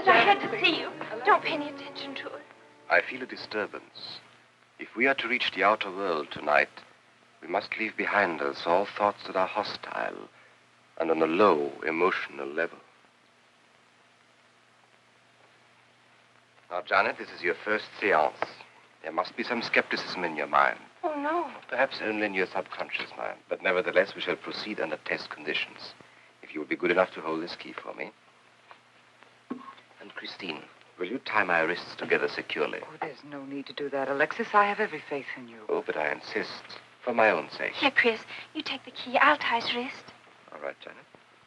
I had to see you. Don't pay any attention to it. I feel a disturbance. If we are to reach the outer world tonight, we must leave behind us all thoughts that are hostile and on a low emotional level. Now, Janet, this is your first seance. There must be some skepticism in your mind. Oh, no. Perhaps only in your subconscious mind, but nevertheless we shall proceed under test conditions. If you will be good enough to hold this key for me. And Christine, will you tie my wrists together securely? Oh, there's no need to do that, Alexis. I have every faith in you. Oh, but I insist, for my own sake. Here, Chris, you take the key. I'll tie his wrist. All right, Janet.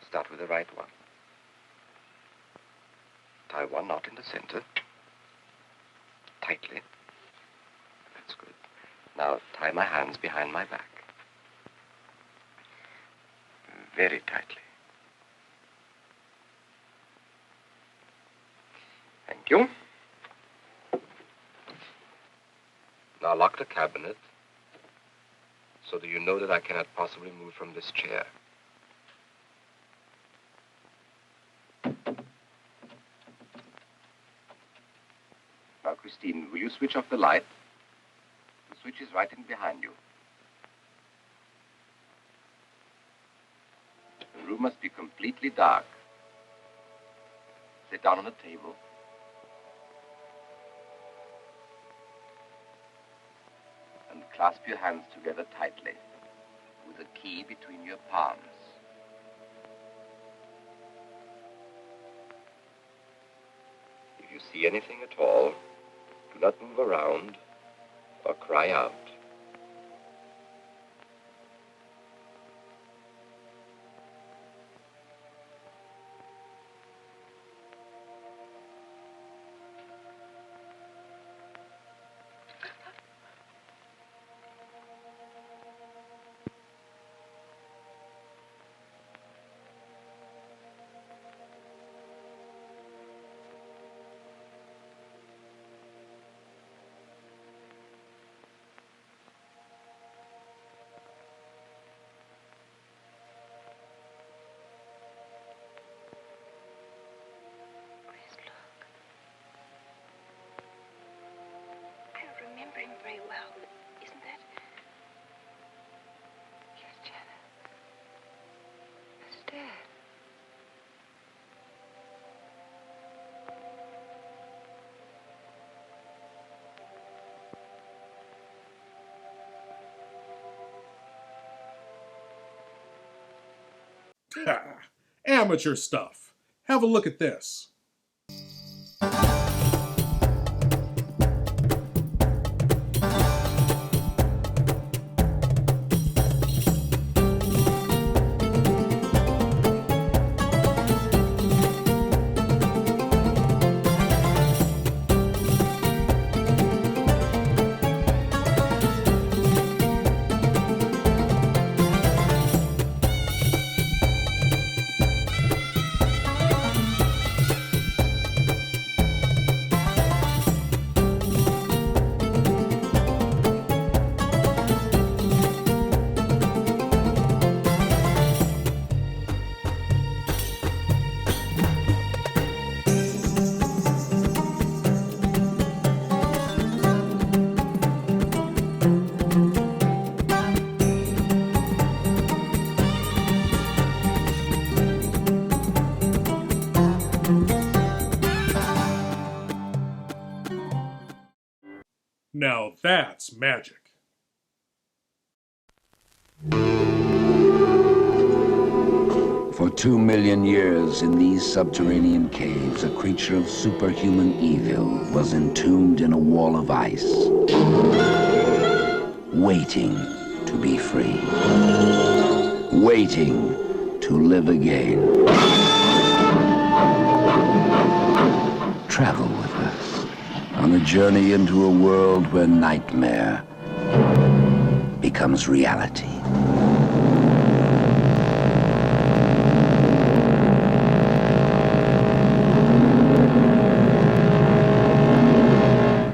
Start with the right one. Tie one knot in the center. Tightly. That's good. Now tie my hands behind my back. Very tightly. Thank you. Now lock the cabinet so that you know that I cannot possibly move from this chair. Now, Christine, will you switch off the light? The switch is right in behind you. The room must be completely dark. Sit down on the table. And clasp your hands together tightly, with the key between your palms. If you see anything at all, do not move around or cry out. Remember him very well, isn't that? Yes, Janet. That's Dad. Ha! Amateur stuff. Have a look at this. Now that's magic. For 2 million years in these subterranean caves, a creature of superhuman evil was entombed in a wall of ice, waiting to be free, waiting to live again. Travel with us on a journey into a world where nightmare becomes reality.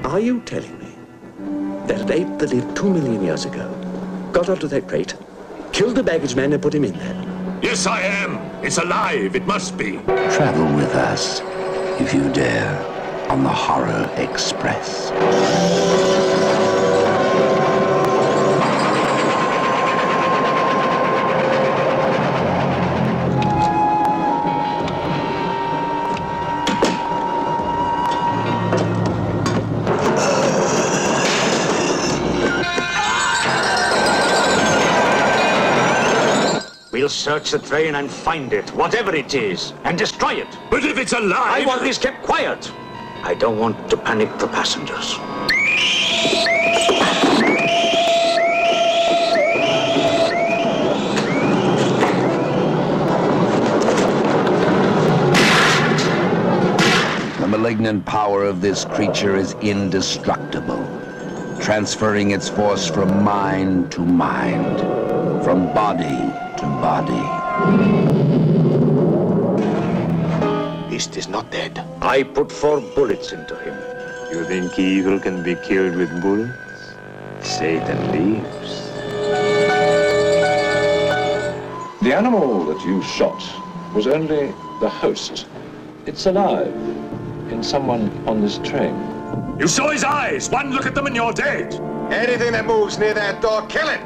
Are you telling me that an ape that lived 2 million years ago got onto that crate, killed the baggage man and put him in there? Yes, I am. It's alive. It must be. Travel with us, if you dare, on the Horror Express. Search the train and find it, whatever it is, and destroy it. But if it's alive... I want this kept quiet. I don't want to panic the passengers. The malignant power of this creature is indestructible, transferring its force from mind to mind, from body to body. Beast is not dead. I put 4 bullets into him. You think evil can be killed with bullets? Satan lives. The animal that you shot was only the host. It's alive in someone on this train. You saw his eyes. One look at them and you're dead. Anything that moves near that door, kill it!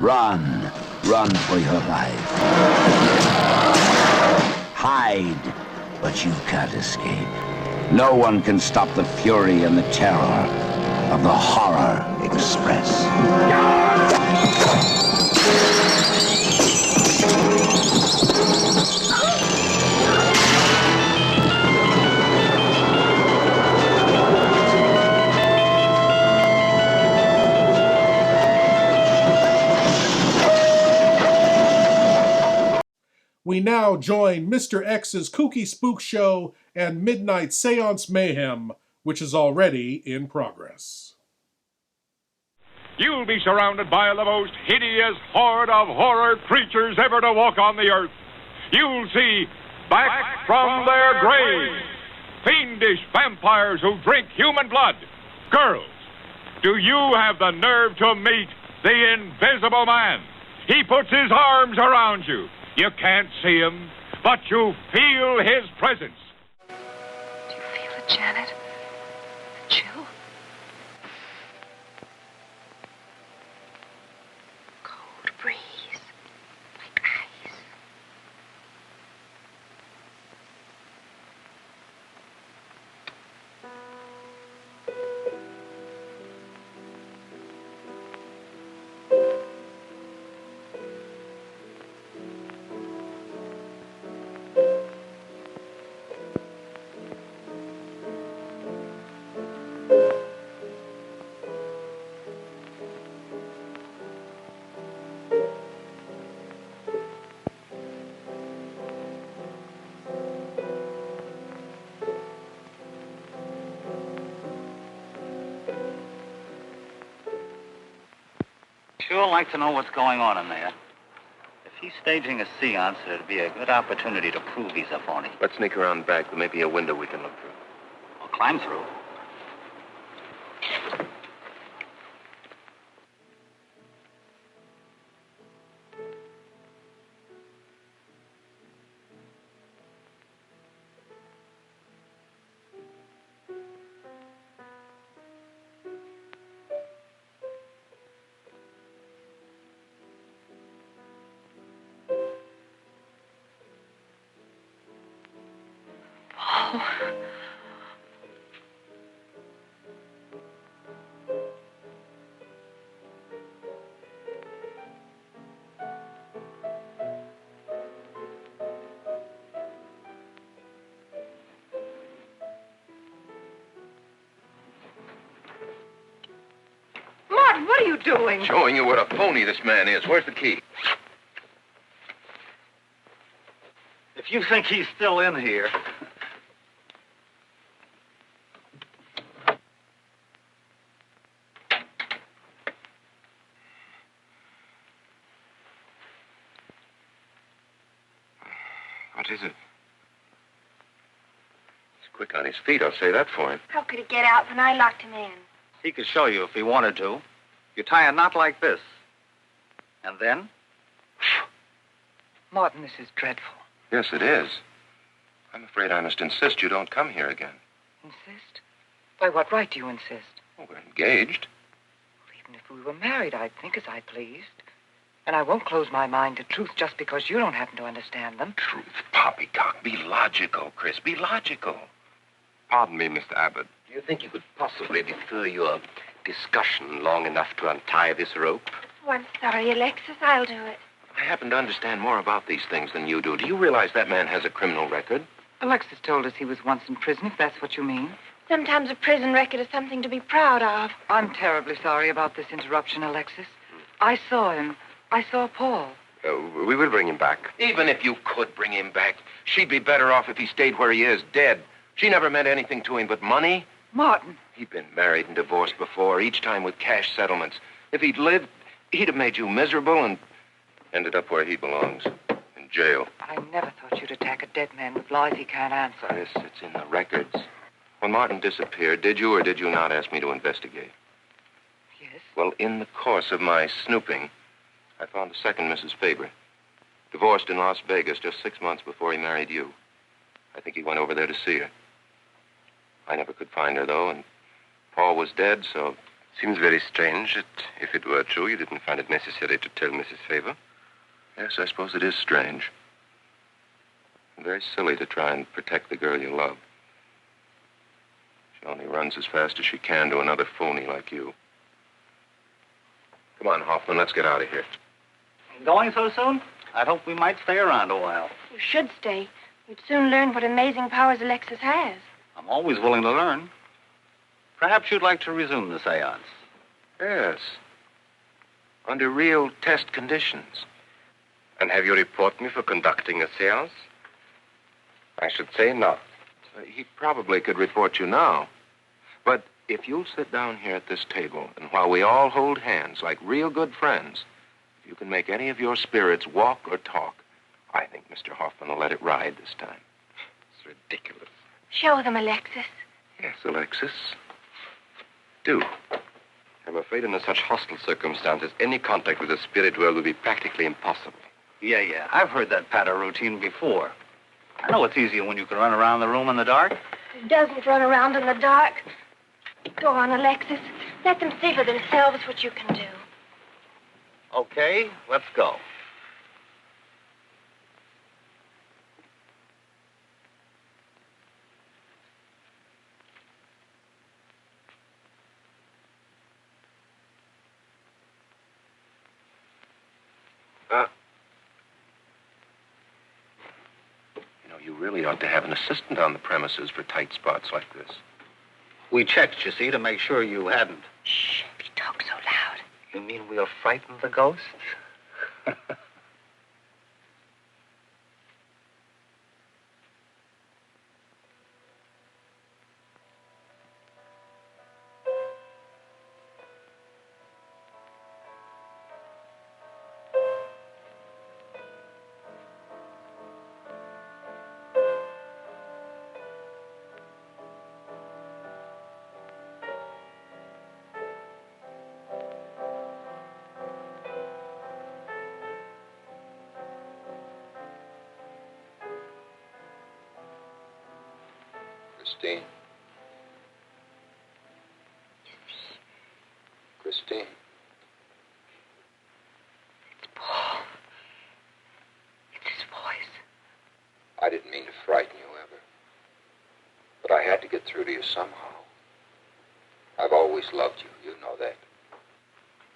Run. Run for your life. Hide, but you can't escape. No one can stop the fury and the terror of the Horror Express. We now join Mr. X's Kooky Spook Show and Midnight Seance Mayhem, which is already in progress. You'll be surrounded by the most hideous horde of horror creatures ever to walk on the earth. You'll see back from their graves fiendish vampires who drink human blood. Girls, do you have the nerve to meet the Invisible Man? He puts his arms around you. You can't see him, but you feel his presence. Do you feel it, Janet? The chill? Cold breeze, like ice. Sure like to know what's going on in there. If he's staging a seance, it'd be a good opportunity to prove he's a phony. Let's sneak around back. There may be a window we can look through. Or climb through. Martin, what are you doing? Showing you what a phony this man is. Where's the key? If you think he's still in here... What is it? He's quick on his feet, I'll say that for him. How could he get out when I locked him in? He could show you if he wanted to. You tie a knot like this. And then? Martin, this is dreadful. Yes, it is. I'm afraid I must insist you don't come here again. Insist? By what right do you insist? Oh, we're engaged. Well, even if we were married, I'd think as I pleased. And I won't close my mind to truth just because you don't happen to understand them. Truth, poppycock. Be logical, Chris. Be logical. Pardon me, Mr. Abbott. Do you think you could possibly defer your discussion long enough to untie this rope? Oh, I'm sorry, Alexis. I'll do it. I happen to understand more about these things than you do. Do you realize that man has a criminal record? Alexis told us he was once in prison, if that's what you mean. Sometimes a prison record is something to be proud of. I'm terribly sorry about this interruption, Alexis. I saw him. I saw Paul. We will bring him back. Even if you could bring him back, she'd be better off if he stayed where he is, dead. She never meant anything to him but money. Martin. He'd been married and divorced before, each time with cash settlements. If he'd lived, he'd have made you miserable and ended up where he belongs, in jail. I never thought you'd attack a dead man with lies he can't answer. Yes, it's in the records. When Martin disappeared, did you or did you not ask me to investigate? Yes. Well, in the course of my snooping, I found a second Mrs. Faber, divorced in Las Vegas just 6 months before he married you. I think he went over there to see her. I never could find her, though, and Paul was dead, so... Seems very strange that if it were true, you didn't find it necessary to tell Mrs. Faber. Yes, I suppose it is strange. And very silly to try and protect the girl you love. She only runs as fast as she can to another phony like you. Come on, Hoffman, let's get out of here. Going so soon? I'd hope we might stay around a while. You should stay. You'd soon learn what amazing powers Alexis has. I'm always willing to learn. Perhaps you'd like to resume the seance. Yes. Under real test conditions. And have you report me for conducting a seance? I should say not. He probably could report you now. But if you'll sit down here at this table, and while we all hold hands like real good friends, if you can make any of your spirits walk or talk, I think Mr. Hoffman will let it ride this time. It's ridiculous. Show them, Alexis. Yes, Alexis. Do. I'm afraid under such hostile circumstances, any contact with the spirit world will be practically impossible. Yeah. I've heard that patter routine before. I know it's easier when you can run around the room in the dark. Who doesn't run around in the dark? Go on, Alexis. Let them see for themselves what you can do. Okay, let's go. You really ought to have an assistant on the premises for tight spots like this. We checked, you see, to make sure you hadn't. Shh, you talk so loud. You mean we'll frighten the ghosts? Christine. Christine. It's Paul. It's his voice. I didn't mean to frighten you ever. But I had to get through to you somehow. I've always loved you. You know that.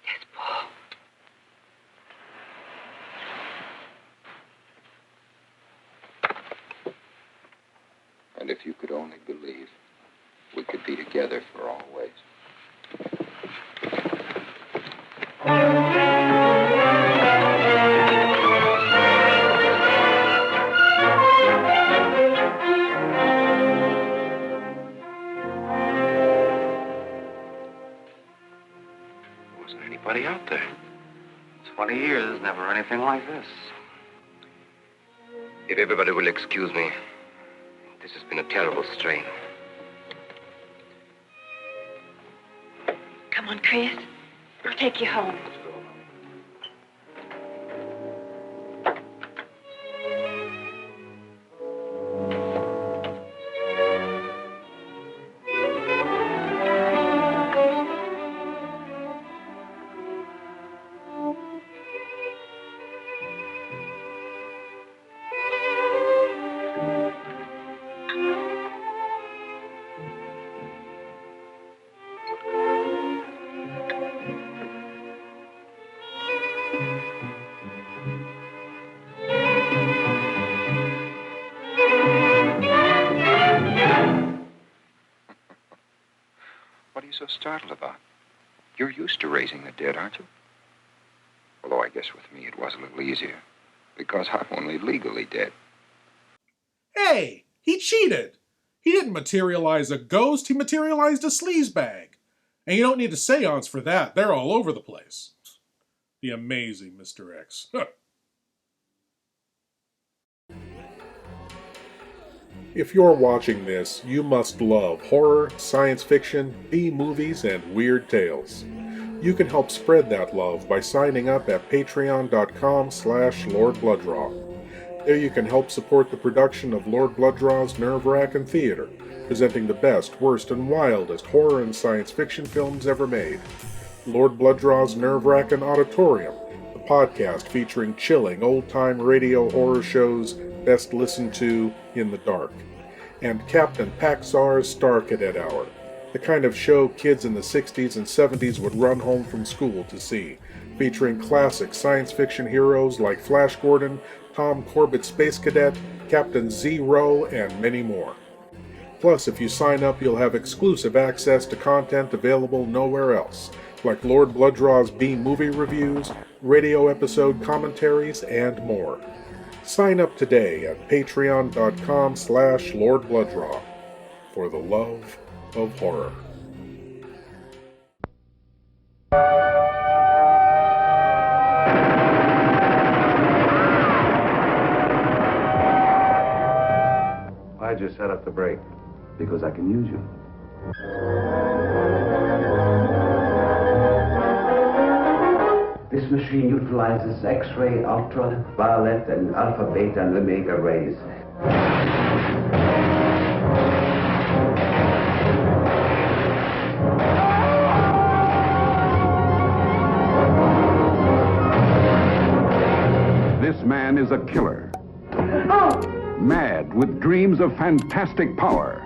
Yes, Paul. And if you could only believe, we could be together for always. There wasn't anybody out there. 20 years, never anything like this. If everybody will excuse me, this has been a terrible strain. Come on, Chris. I'll take you home. you so startled about? You're used to raising the dead, aren't you? Although I guess with me it was a little easier, because I'm only legally dead. Hey, he cheated. He didn't materialize a ghost, he materialized a sleazebag. And you don't need a seance for that. They're all over the place. The amazing Mr. X. If you're watching this, you must love horror, science fiction, B-movies, and weird tales. You can help spread that love by signing up at patreon.com/LordBloodRah. There you can help support the production of LordBloodRah's Wrackin Theater, presenting the best, worst, and wildest horror and science fiction films ever made. LordBloodRah's Wrackin Auditorium, the podcast featuring chilling old-time radio horror shows best listened to in the dark. And Captain Paxar's Star Cadet Hour, the kind of show kids in the 60s and 70s would run home from school to see, featuring classic science fiction heroes like Flash Gordon, Tom Corbett Space Cadet, Captain Zero, and many more. Plus, if you sign up, you'll have exclusive access to content available nowhere else, like LordBloodRah's B-movie reviews, radio episode commentaries, and more. Sign up today at patreon.com/LordBloodRah for the love of horror. Why'd you set up the brake? Because I can use you. This machine utilizes X-ray, ultraviolet, and alpha, beta, and omega rays. This man is a killer. Mad with dreams of fantastic power.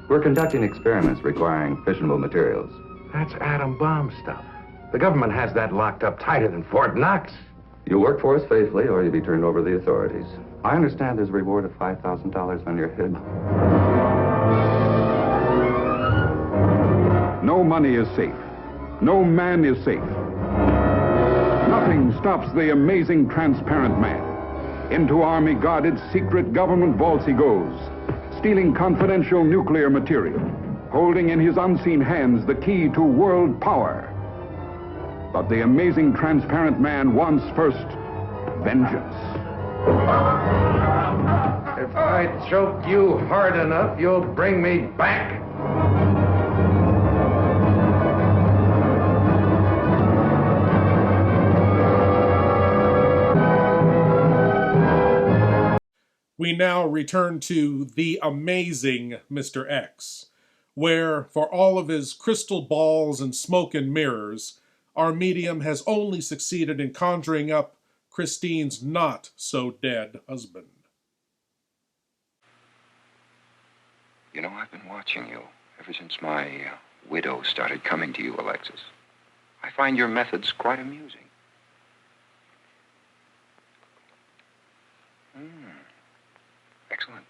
We're conducting experiments requiring fissionable materials. That's atom bomb stuff. The government has that locked up tighter than Fort Knox. You work for us faithfully, or you'll be turned over to the authorities. I understand there's a reward of $5,000 on your head. No money is safe. No man is safe. Nothing stops the amazing transparent man. Into army-guarded secret government vaults he goes, stealing confidential nuclear material, holding in his unseen hands the key to world power. But the amazing transparent man wants first vengeance. If I choke you hard enough, you'll bring me back. We now return to the amazing Mr. X, where, for all of his crystal balls and smoke and mirrors, our medium has only succeeded in conjuring up Christine's not-so-dead husband. You know, I've been watching you ever since my widow started coming to you, Alexis. I find your methods quite amusing. Excellent.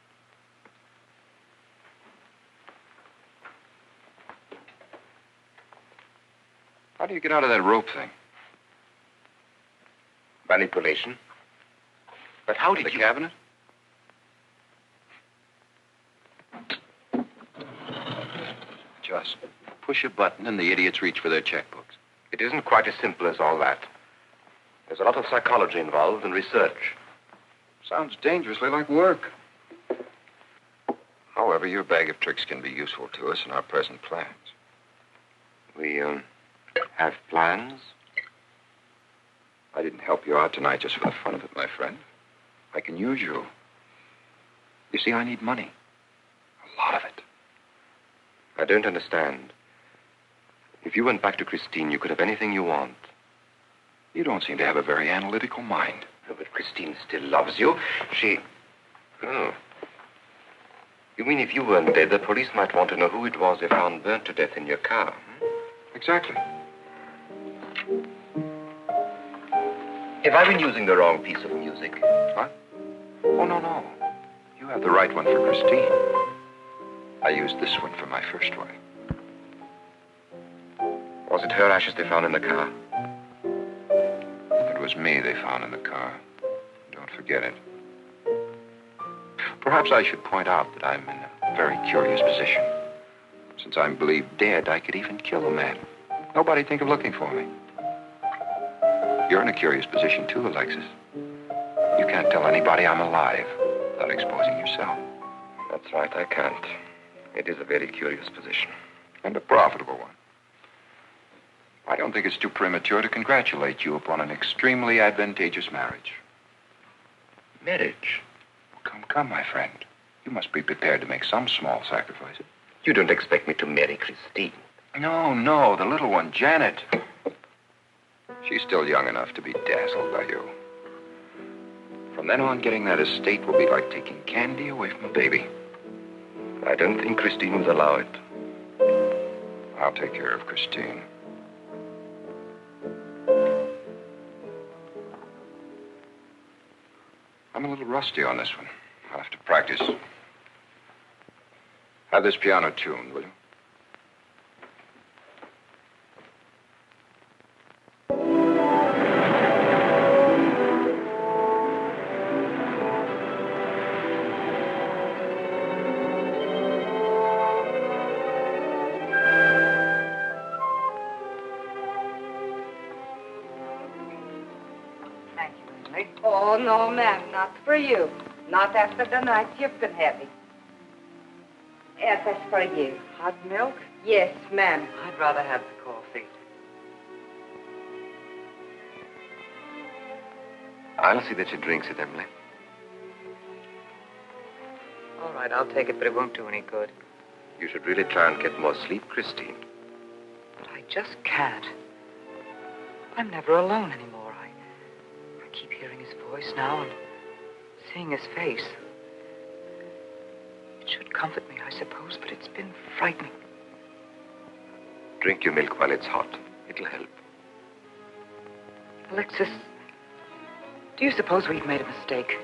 How do you get out of that rope thing? Manipulation. But how did the cabinet? Just push a button and the idiots reach for their checkbooks. It isn't quite as simple as all that. There's a lot of psychology involved and research. Sounds dangerously like work. However, your bag of tricks can be useful to us in our present plans. We, have plans? I didn't help you out tonight just for the fun of it, my friend. I can use you. You see, I need money. A lot of it. I don't understand. If you went back to Christine, you could have anything you want. You don't seem to have a very analytical mind. No, but Christine still loves you. She... Oh. You mean if you weren't dead, the police might want to know who it was they found burnt to death in your car? Exactly. Have I been using the wrong piece of music? What? Oh, no. You have the right one for Christine. I used this one for my first wife. Was it her ashes they found in the car? It was me they found in the car. Don't forget it. Perhaps I should point out that I'm in a very curious position. Since I'm believed dead, I could even kill a man. Nobody'd think of looking for me. You're in a curious position, too, Alexis. You can't tell anybody I'm alive without exposing yourself. That's right, I can't. It is a very curious position. And a profitable one. I don't think it's too premature to congratulate you upon an extremely advantageous marriage. Marriage? Come, my friend. You must be prepared to make some small sacrifices. You don't expect me to marry Christine? No, the little one, Janet. She's still young enough to be dazzled by you. From then on, getting that estate will be like taking candy away from a baby. I don't think Christine would allow it. I'll take care of Christine. I'm a little rusty on this one. I'll have to practice. Have this piano tuned, will you? Thank you, Emily. Oh, no, ma'am, not for you. Not after the night you've been having. Yes, that's for you. Hot milk? Yes, ma'am. I'd rather have the coffee. I'll see that she drinks it, Emily. All right, I'll take it, but it won't do any good. You should really try and get more sleep, Christine. But I just can't. I'm never alone anymore. I keep hearing his voice now and seeing his face. It should comfort me, I suppose, but it's been frightening. Drink your milk while it's hot. It'll help. Alexis, do you suppose we've made a mistake?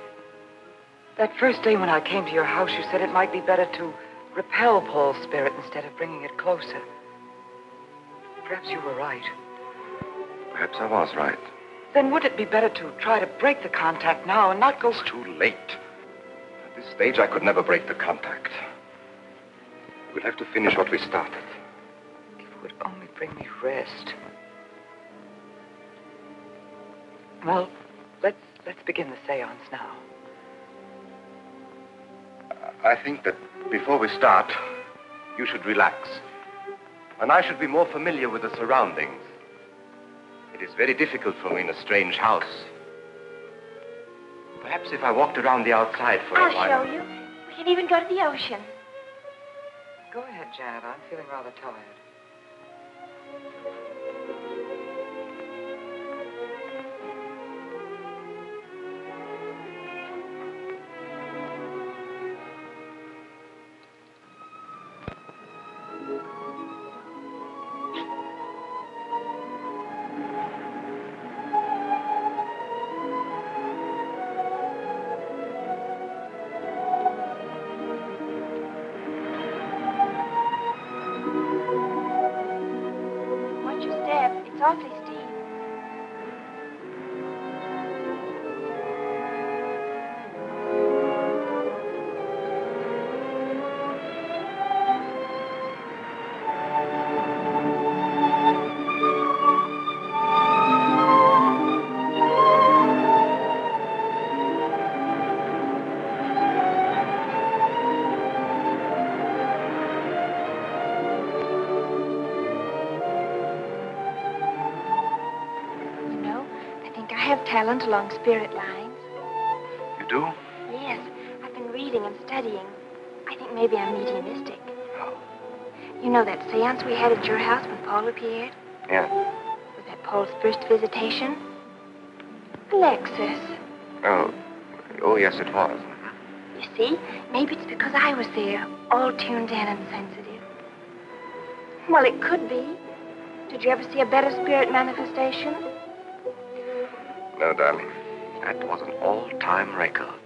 That first day when I came to your house, you said it might be better to repel Paul's spirit instead of bringing it closer. Perhaps you were right. Perhaps I was right. Then would it be better to try to break the contact now and not go... It's too late. At this stage, I could never break the contact. We'll have to finish what we started. If it would only bring me rest. Well, let's begin the seance now. I think that before we start, you should relax. And I should be more familiar with the surroundings. It is very difficult for me in a strange house. Perhaps if I walked around the outside for a while... I'll show you. We can even go to the ocean. Go ahead, Janet. I'm feeling rather tired. Awfully steep. Talent along spirit lines. You do? Yes. I've been reading and studying. I think maybe I'm mediumistic. Oh. You know that seance we had at your house when Paul appeared? Yeah. Was that Paul's first visitation? Alexis. Oh, yes, it was. You see, maybe it's because I was there, all tuned in and sensitive. Well, it could be. Did you ever see a better spirit manifestation? No, darling. That was an all-time record.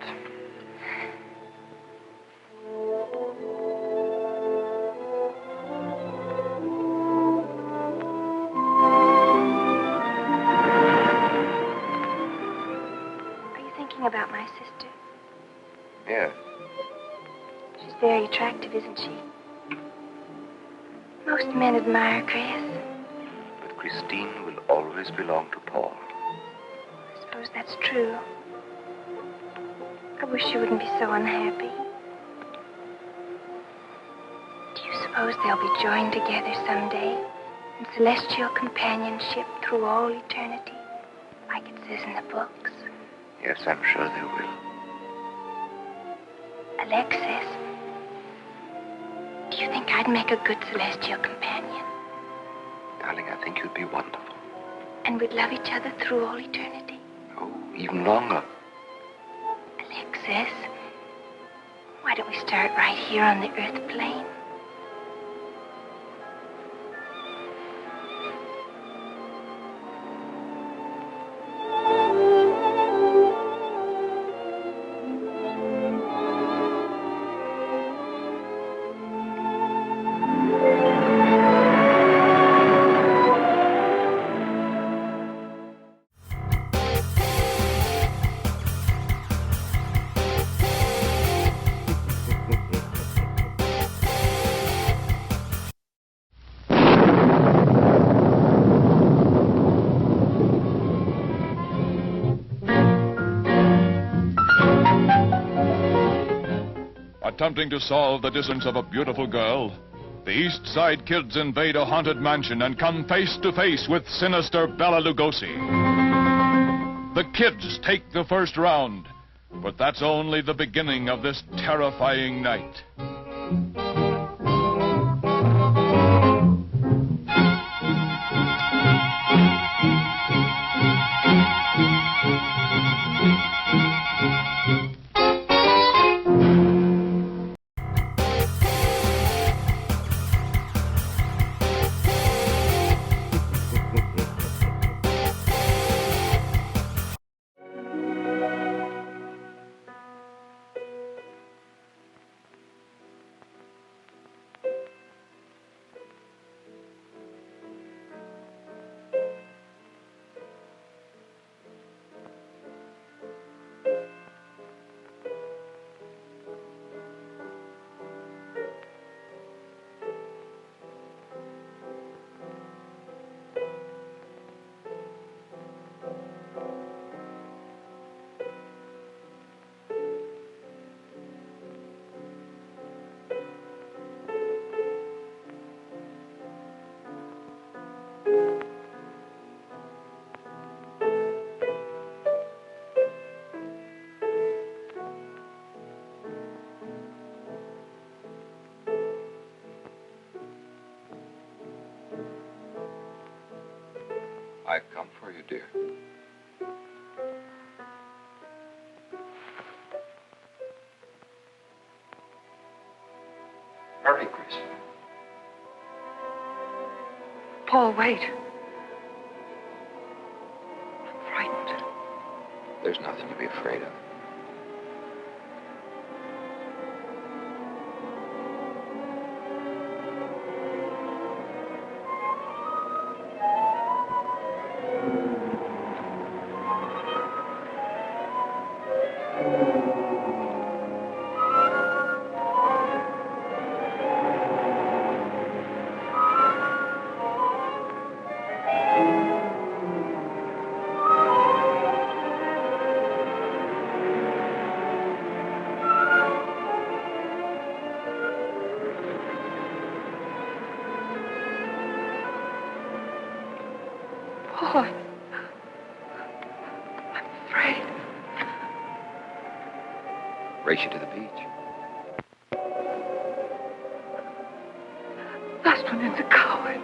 thinking about my sister. Yes. She's very attractive, isn't she? Most men admire Chris. But Christine will always belong to Paul. I suppose that's true. I wish you wouldn't be so unhappy. Do you suppose they'll be joined together someday in celestial companionship through all eternity, like it says in the books? Yes, I'm sure they will. Alexis, do you think I'd make a good celestial companion? Darling, I think you'd be wonderful. And we'd love each other through all eternity? Oh, even longer. Alexis, why don't we start right here on the Earth plane? Attempting to solve the disappearance of a beautiful girl, the East Side Kids invade a haunted mansion and come face to face with sinister Bela Lugosi. The kids take the first round, but that's only the beginning of this terrifying night. I've come for you, dear. Hurry, Chris. Paul, wait. I'm frightened. There's nothing to be afraid of. Paul, I'm afraid. Race you to the beach. Last one in the coward.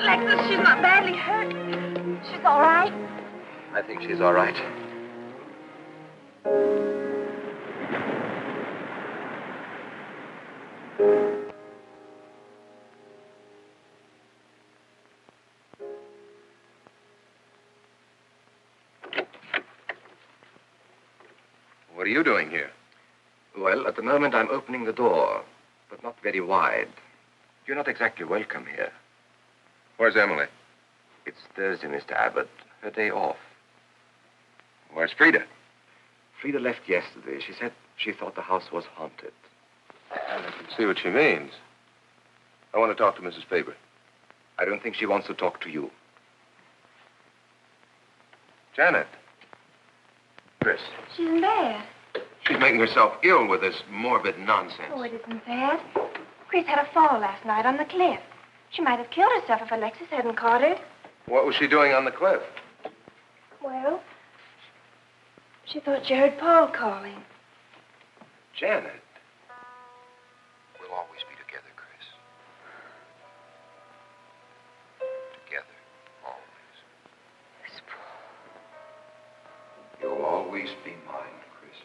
Alexis, she's not badly hurt. She's all right. I think she's all right. What are you doing here? Well, at the moment I'm opening the door, but not very wide. You're not exactly welcome here. Where's Emily? It's Thursday, Mr. Abbott. Her day off. Where's Frida? Frida left yesterday. She said she thought the house was haunted. I can see what she means. I want to talk to Mrs. Faber. I don't think she wants to talk to you. Janet. Chris. She's in bed. She's making herself ill with this morbid nonsense. Oh, it isn't bad. Chris had a fall last night on the cliff. She might have killed herself if Alexis hadn't caught her. What was she doing on the cliff? Well, she thought she heard Paul calling. Janet. We'll always be together, Chris. Together, always. Yes, Paul. You'll always be mine, Chris.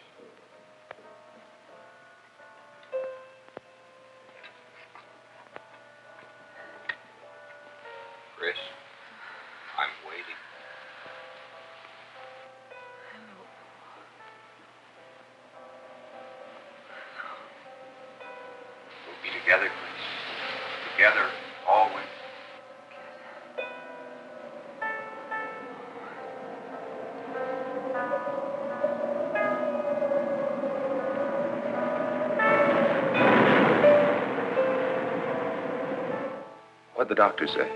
Chris, I'm waiting. We'll be together, Chris. Together, always. What'd the doctor say?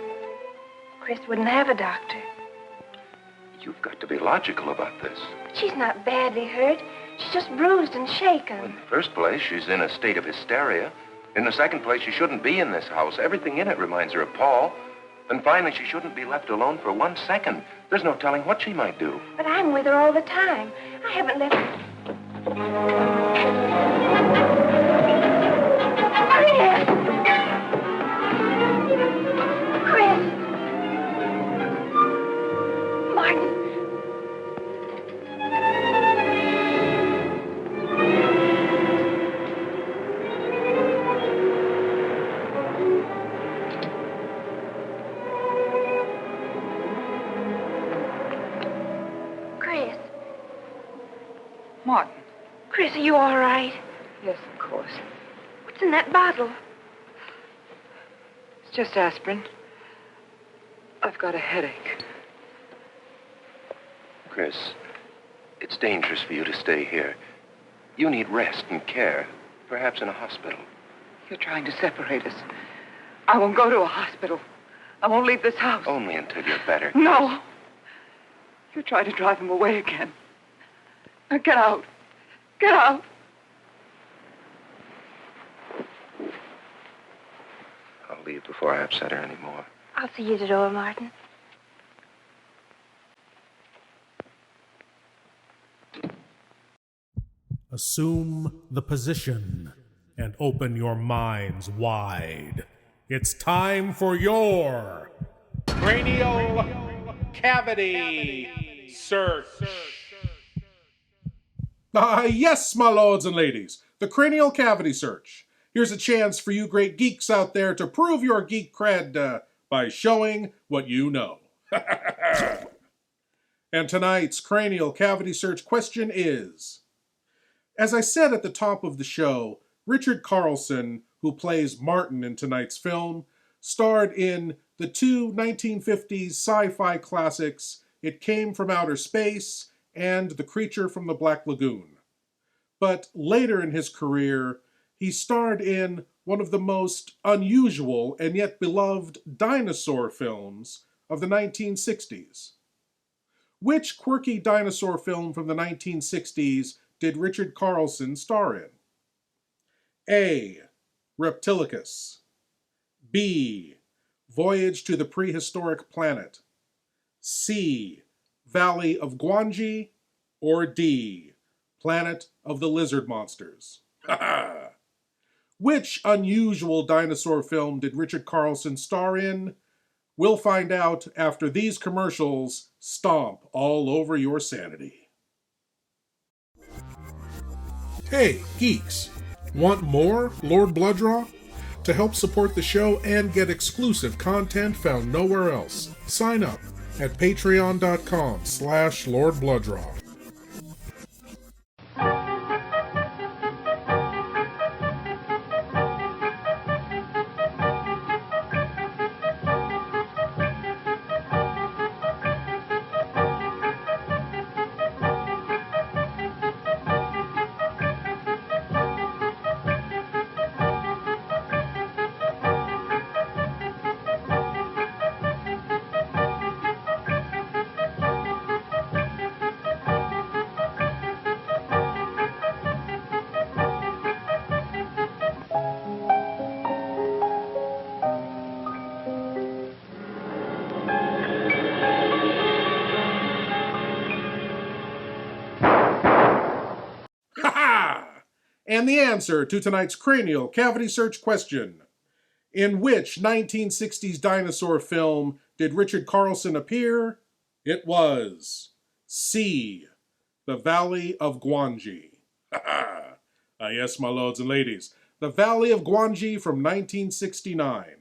Chris wouldn't have a doctor. You've got to be logical about this. But she's not badly hurt. She's just bruised and shaken. In the first place, she's in a state of hysteria. In the second place, she shouldn't be in this house. Everything in it reminds her of Paul. And finally, she shouldn't be left alone for 1 second. There's no telling what she might do. But I'm with her all the time. I haven't left her. Chris! Martin! Chris. Martin. Chris, are you all right? Yes, of course. What's in that bottle? It's just aspirin. I've got a headache. Chris, it's dangerous for you to stay here. You need rest and care, perhaps in a hospital. You're trying to separate us. I won't go to a hospital. I won't leave this house. Only until you're better. No. You're trying to drive him away again. Now get out. Get out. I'll leave before I upset her anymore. I'll see you at the door, Martin. Assume the position and open your minds wide. It's time for your cranial cavity search. Yes, my lords and ladies, the cranial cavity search. Here's a chance for you great geeks out there to prove your geek cred by showing what you know. And tonight's cranial cavity search question is, as I said at the top of the show, Richard Carlson, who plays Martin in tonight's film, starred in the two 1950s sci-fi classics, It Came from Outer Space and The Creature from the Black Lagoon. But later in his career, he starred in one of the most unusual and yet beloved dinosaur films of the 1960s. Which quirky dinosaur film from the 1960s did Richard Carlson star in? A. Reptilicus. B. Voyage to the Prehistoric Planet. C. Valley of Gwangi. Or D. Planet of the Lizard Monsters. Which unusual dinosaur film did Richard Carlson star in? We'll find out after these commercials stomp all over your sanity. Hey, geeks! Want more Lord BloodRah? To help support the show and get exclusive content found nowhere else, sign up at patreon.com/LordBloodRah. And the answer to tonight's cranial cavity search question. In which 1960s dinosaur film did Richard Carlson appear? It was C. The Valley of Gwangi. Yes, my lords and ladies. The Valley of Gwangi from 1969.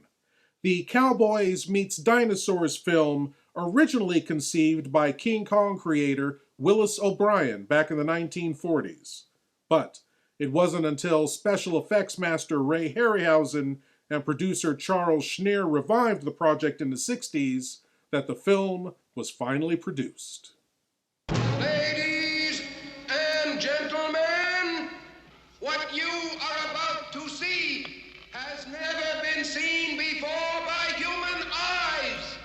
The Cowboys Meets Dinosaurs film originally conceived by King Kong creator Willis O'Brien back in the 1940s. But it wasn't until special effects master Ray Harryhausen and producer Charles Schneer revived the project in the 60s that the film was finally produced. Ladies and gentlemen, what you are about to see has never been seen before by human eyes.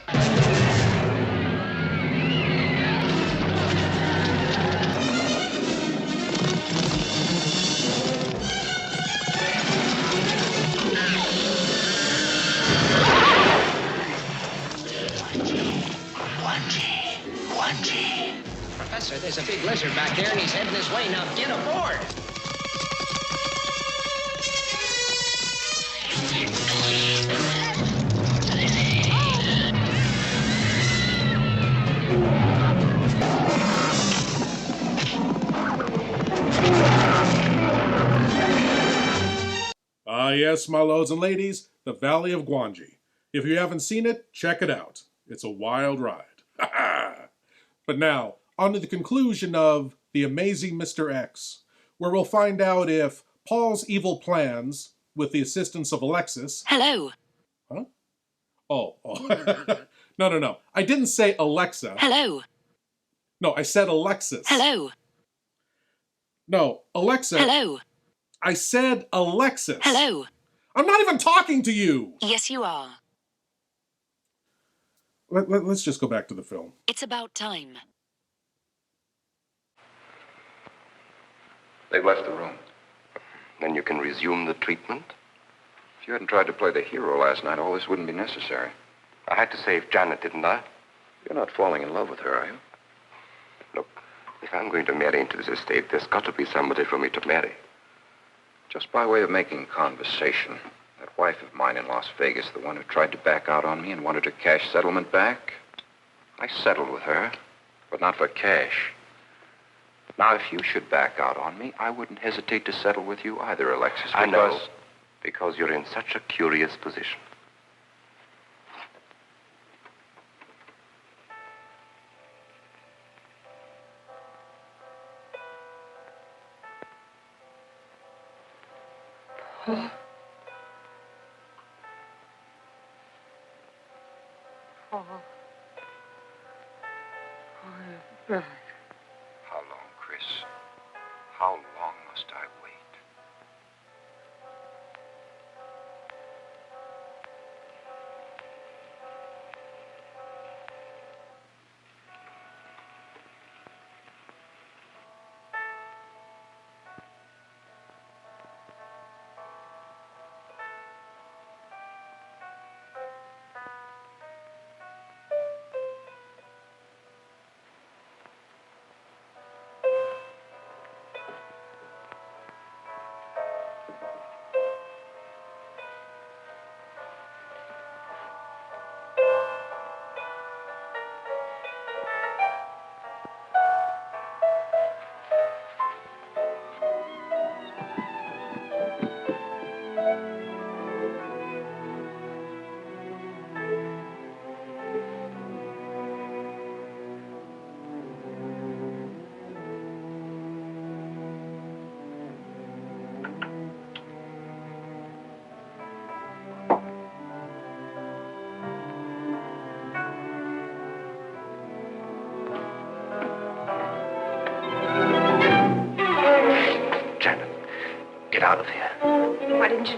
Professor, there's a big lizard back there and he's heading this way. Now get aboard! Yes, my lords and ladies, the Valley of Gwangi. If you haven't seen it, check it out. It's a wild ride. But now, on to the conclusion of The Amazing Mr. X, where we'll find out if Paul's evil plans, with the assistance of Alexis... Hello. Huh? Oh. No. I didn't say Alexa. Hello. No, I said Alexis. Hello. No, Alexa. Hello. I said Alexis. Hello. I'm not even talking to you. Yes, you are. Let's just go back to the film. It's about time. They've left the room. Then you can resume the treatment? If you hadn't tried to play the hero last night, all this wouldn't be necessary. I had to save Janet, didn't I? You're not falling in love with her, are you? Look, if I'm going to marry into this estate, there's got to be somebody for me to marry. Just by way of making conversation, that wife of mine in Las Vegas, the one who tried to back out on me and wanted her cash settlement back, I settled with her, but not for cash. Now, if you should back out on me, I wouldn't hesitate to settle with you either, Alexis. I know, because you're in such a curious position. Paul. Paul. Blood. How long, Chris? How long must I wait?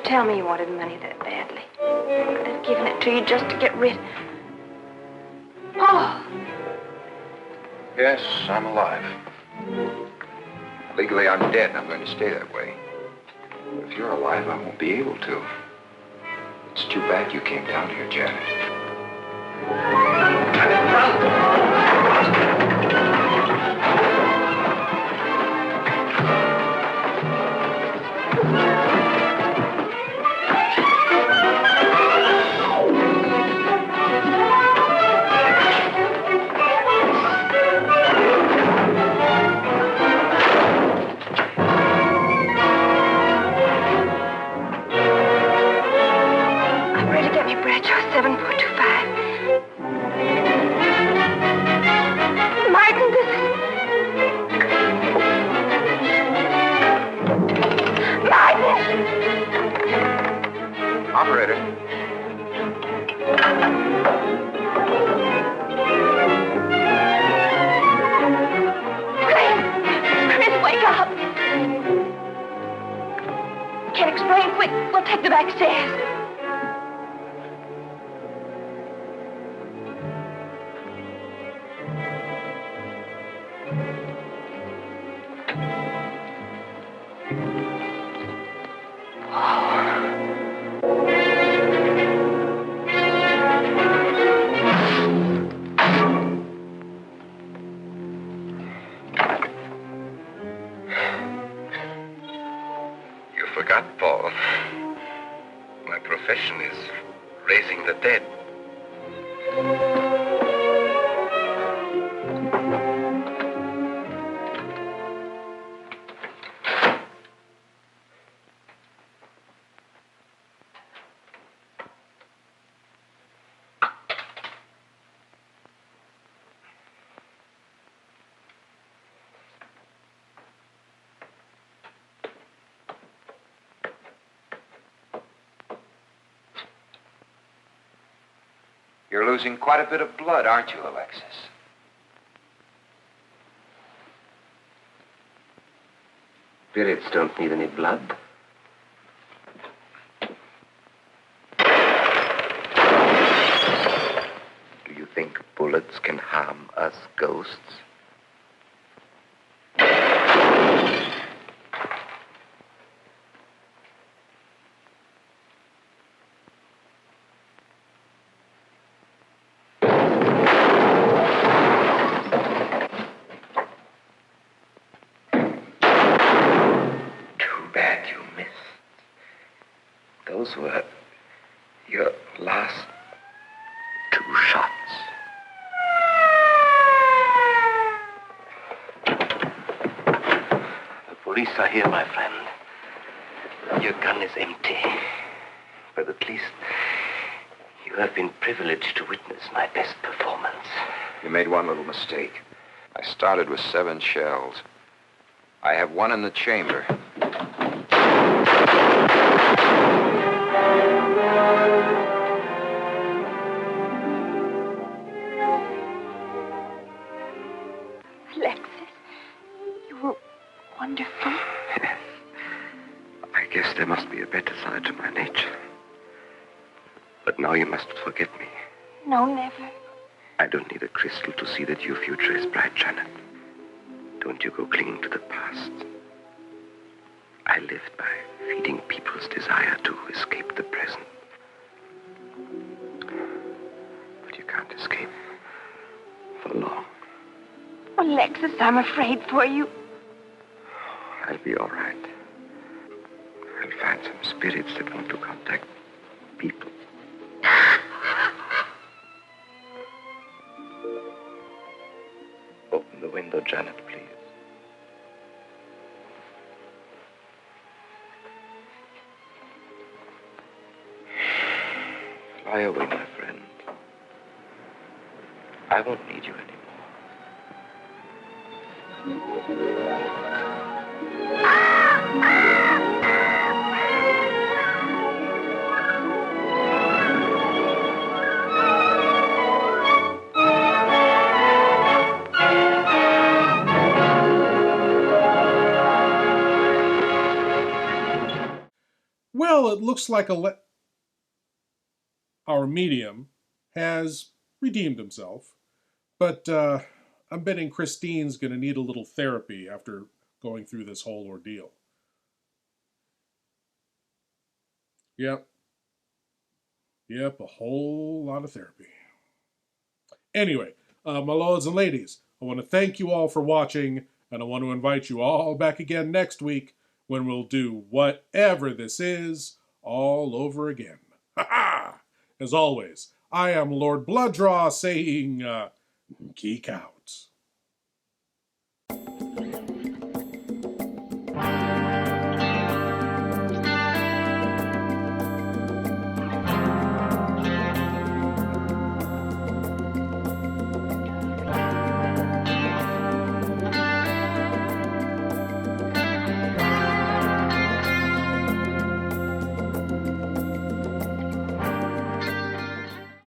tell me you wanted money that badly. I'd have given it to you just to get rid. Paul! Yes, I'm alive. Legally, I'm dead, and I'm going to stay that way. But if you're alive, I won't be able to. It's too bad you came down here, Janet. Operator. Chris, wake up! Can't explain. Quick, we'll take the back stairs. Paul. My profession is raising the dead. You're losing quite a bit of blood, aren't you, Alexis? Spirits don't need any blood. Do you think bullets can harm us ghosts? Those were your last 2 shots. The police are here, my friend. Your gun is empty. But at least you have been privileged to witness my best performance. You made one little mistake. I started with 7 shells. I have 1 in the chamber. Alexis, you were wonderful. Yes. I guess there must be a better side to my nature. But now you must forget me. No, never. I don't need a crystal to see that your future is bright, Janet. Don't you go clinging to the past. I lived by feeding people's desire to escape the present. But you can't escape for long. Alexis, I'm afraid for you. I'll be all right. I'll find some spirits that want to contact people. Open the window, Janet, please. Fly away, my friend. I won't need you anymore. Well, it looks like our medium has redeemed himself, but I'm betting Christine's going to need a little therapy after going through this whole ordeal. Yep, a whole lot of therapy. Anyway, my lords and ladies, I want to thank you all for watching, and I want to invite you all back again next week when we'll do whatever this is all over again. Ha ha! As always, I am Lord BloodRah saying, geek out.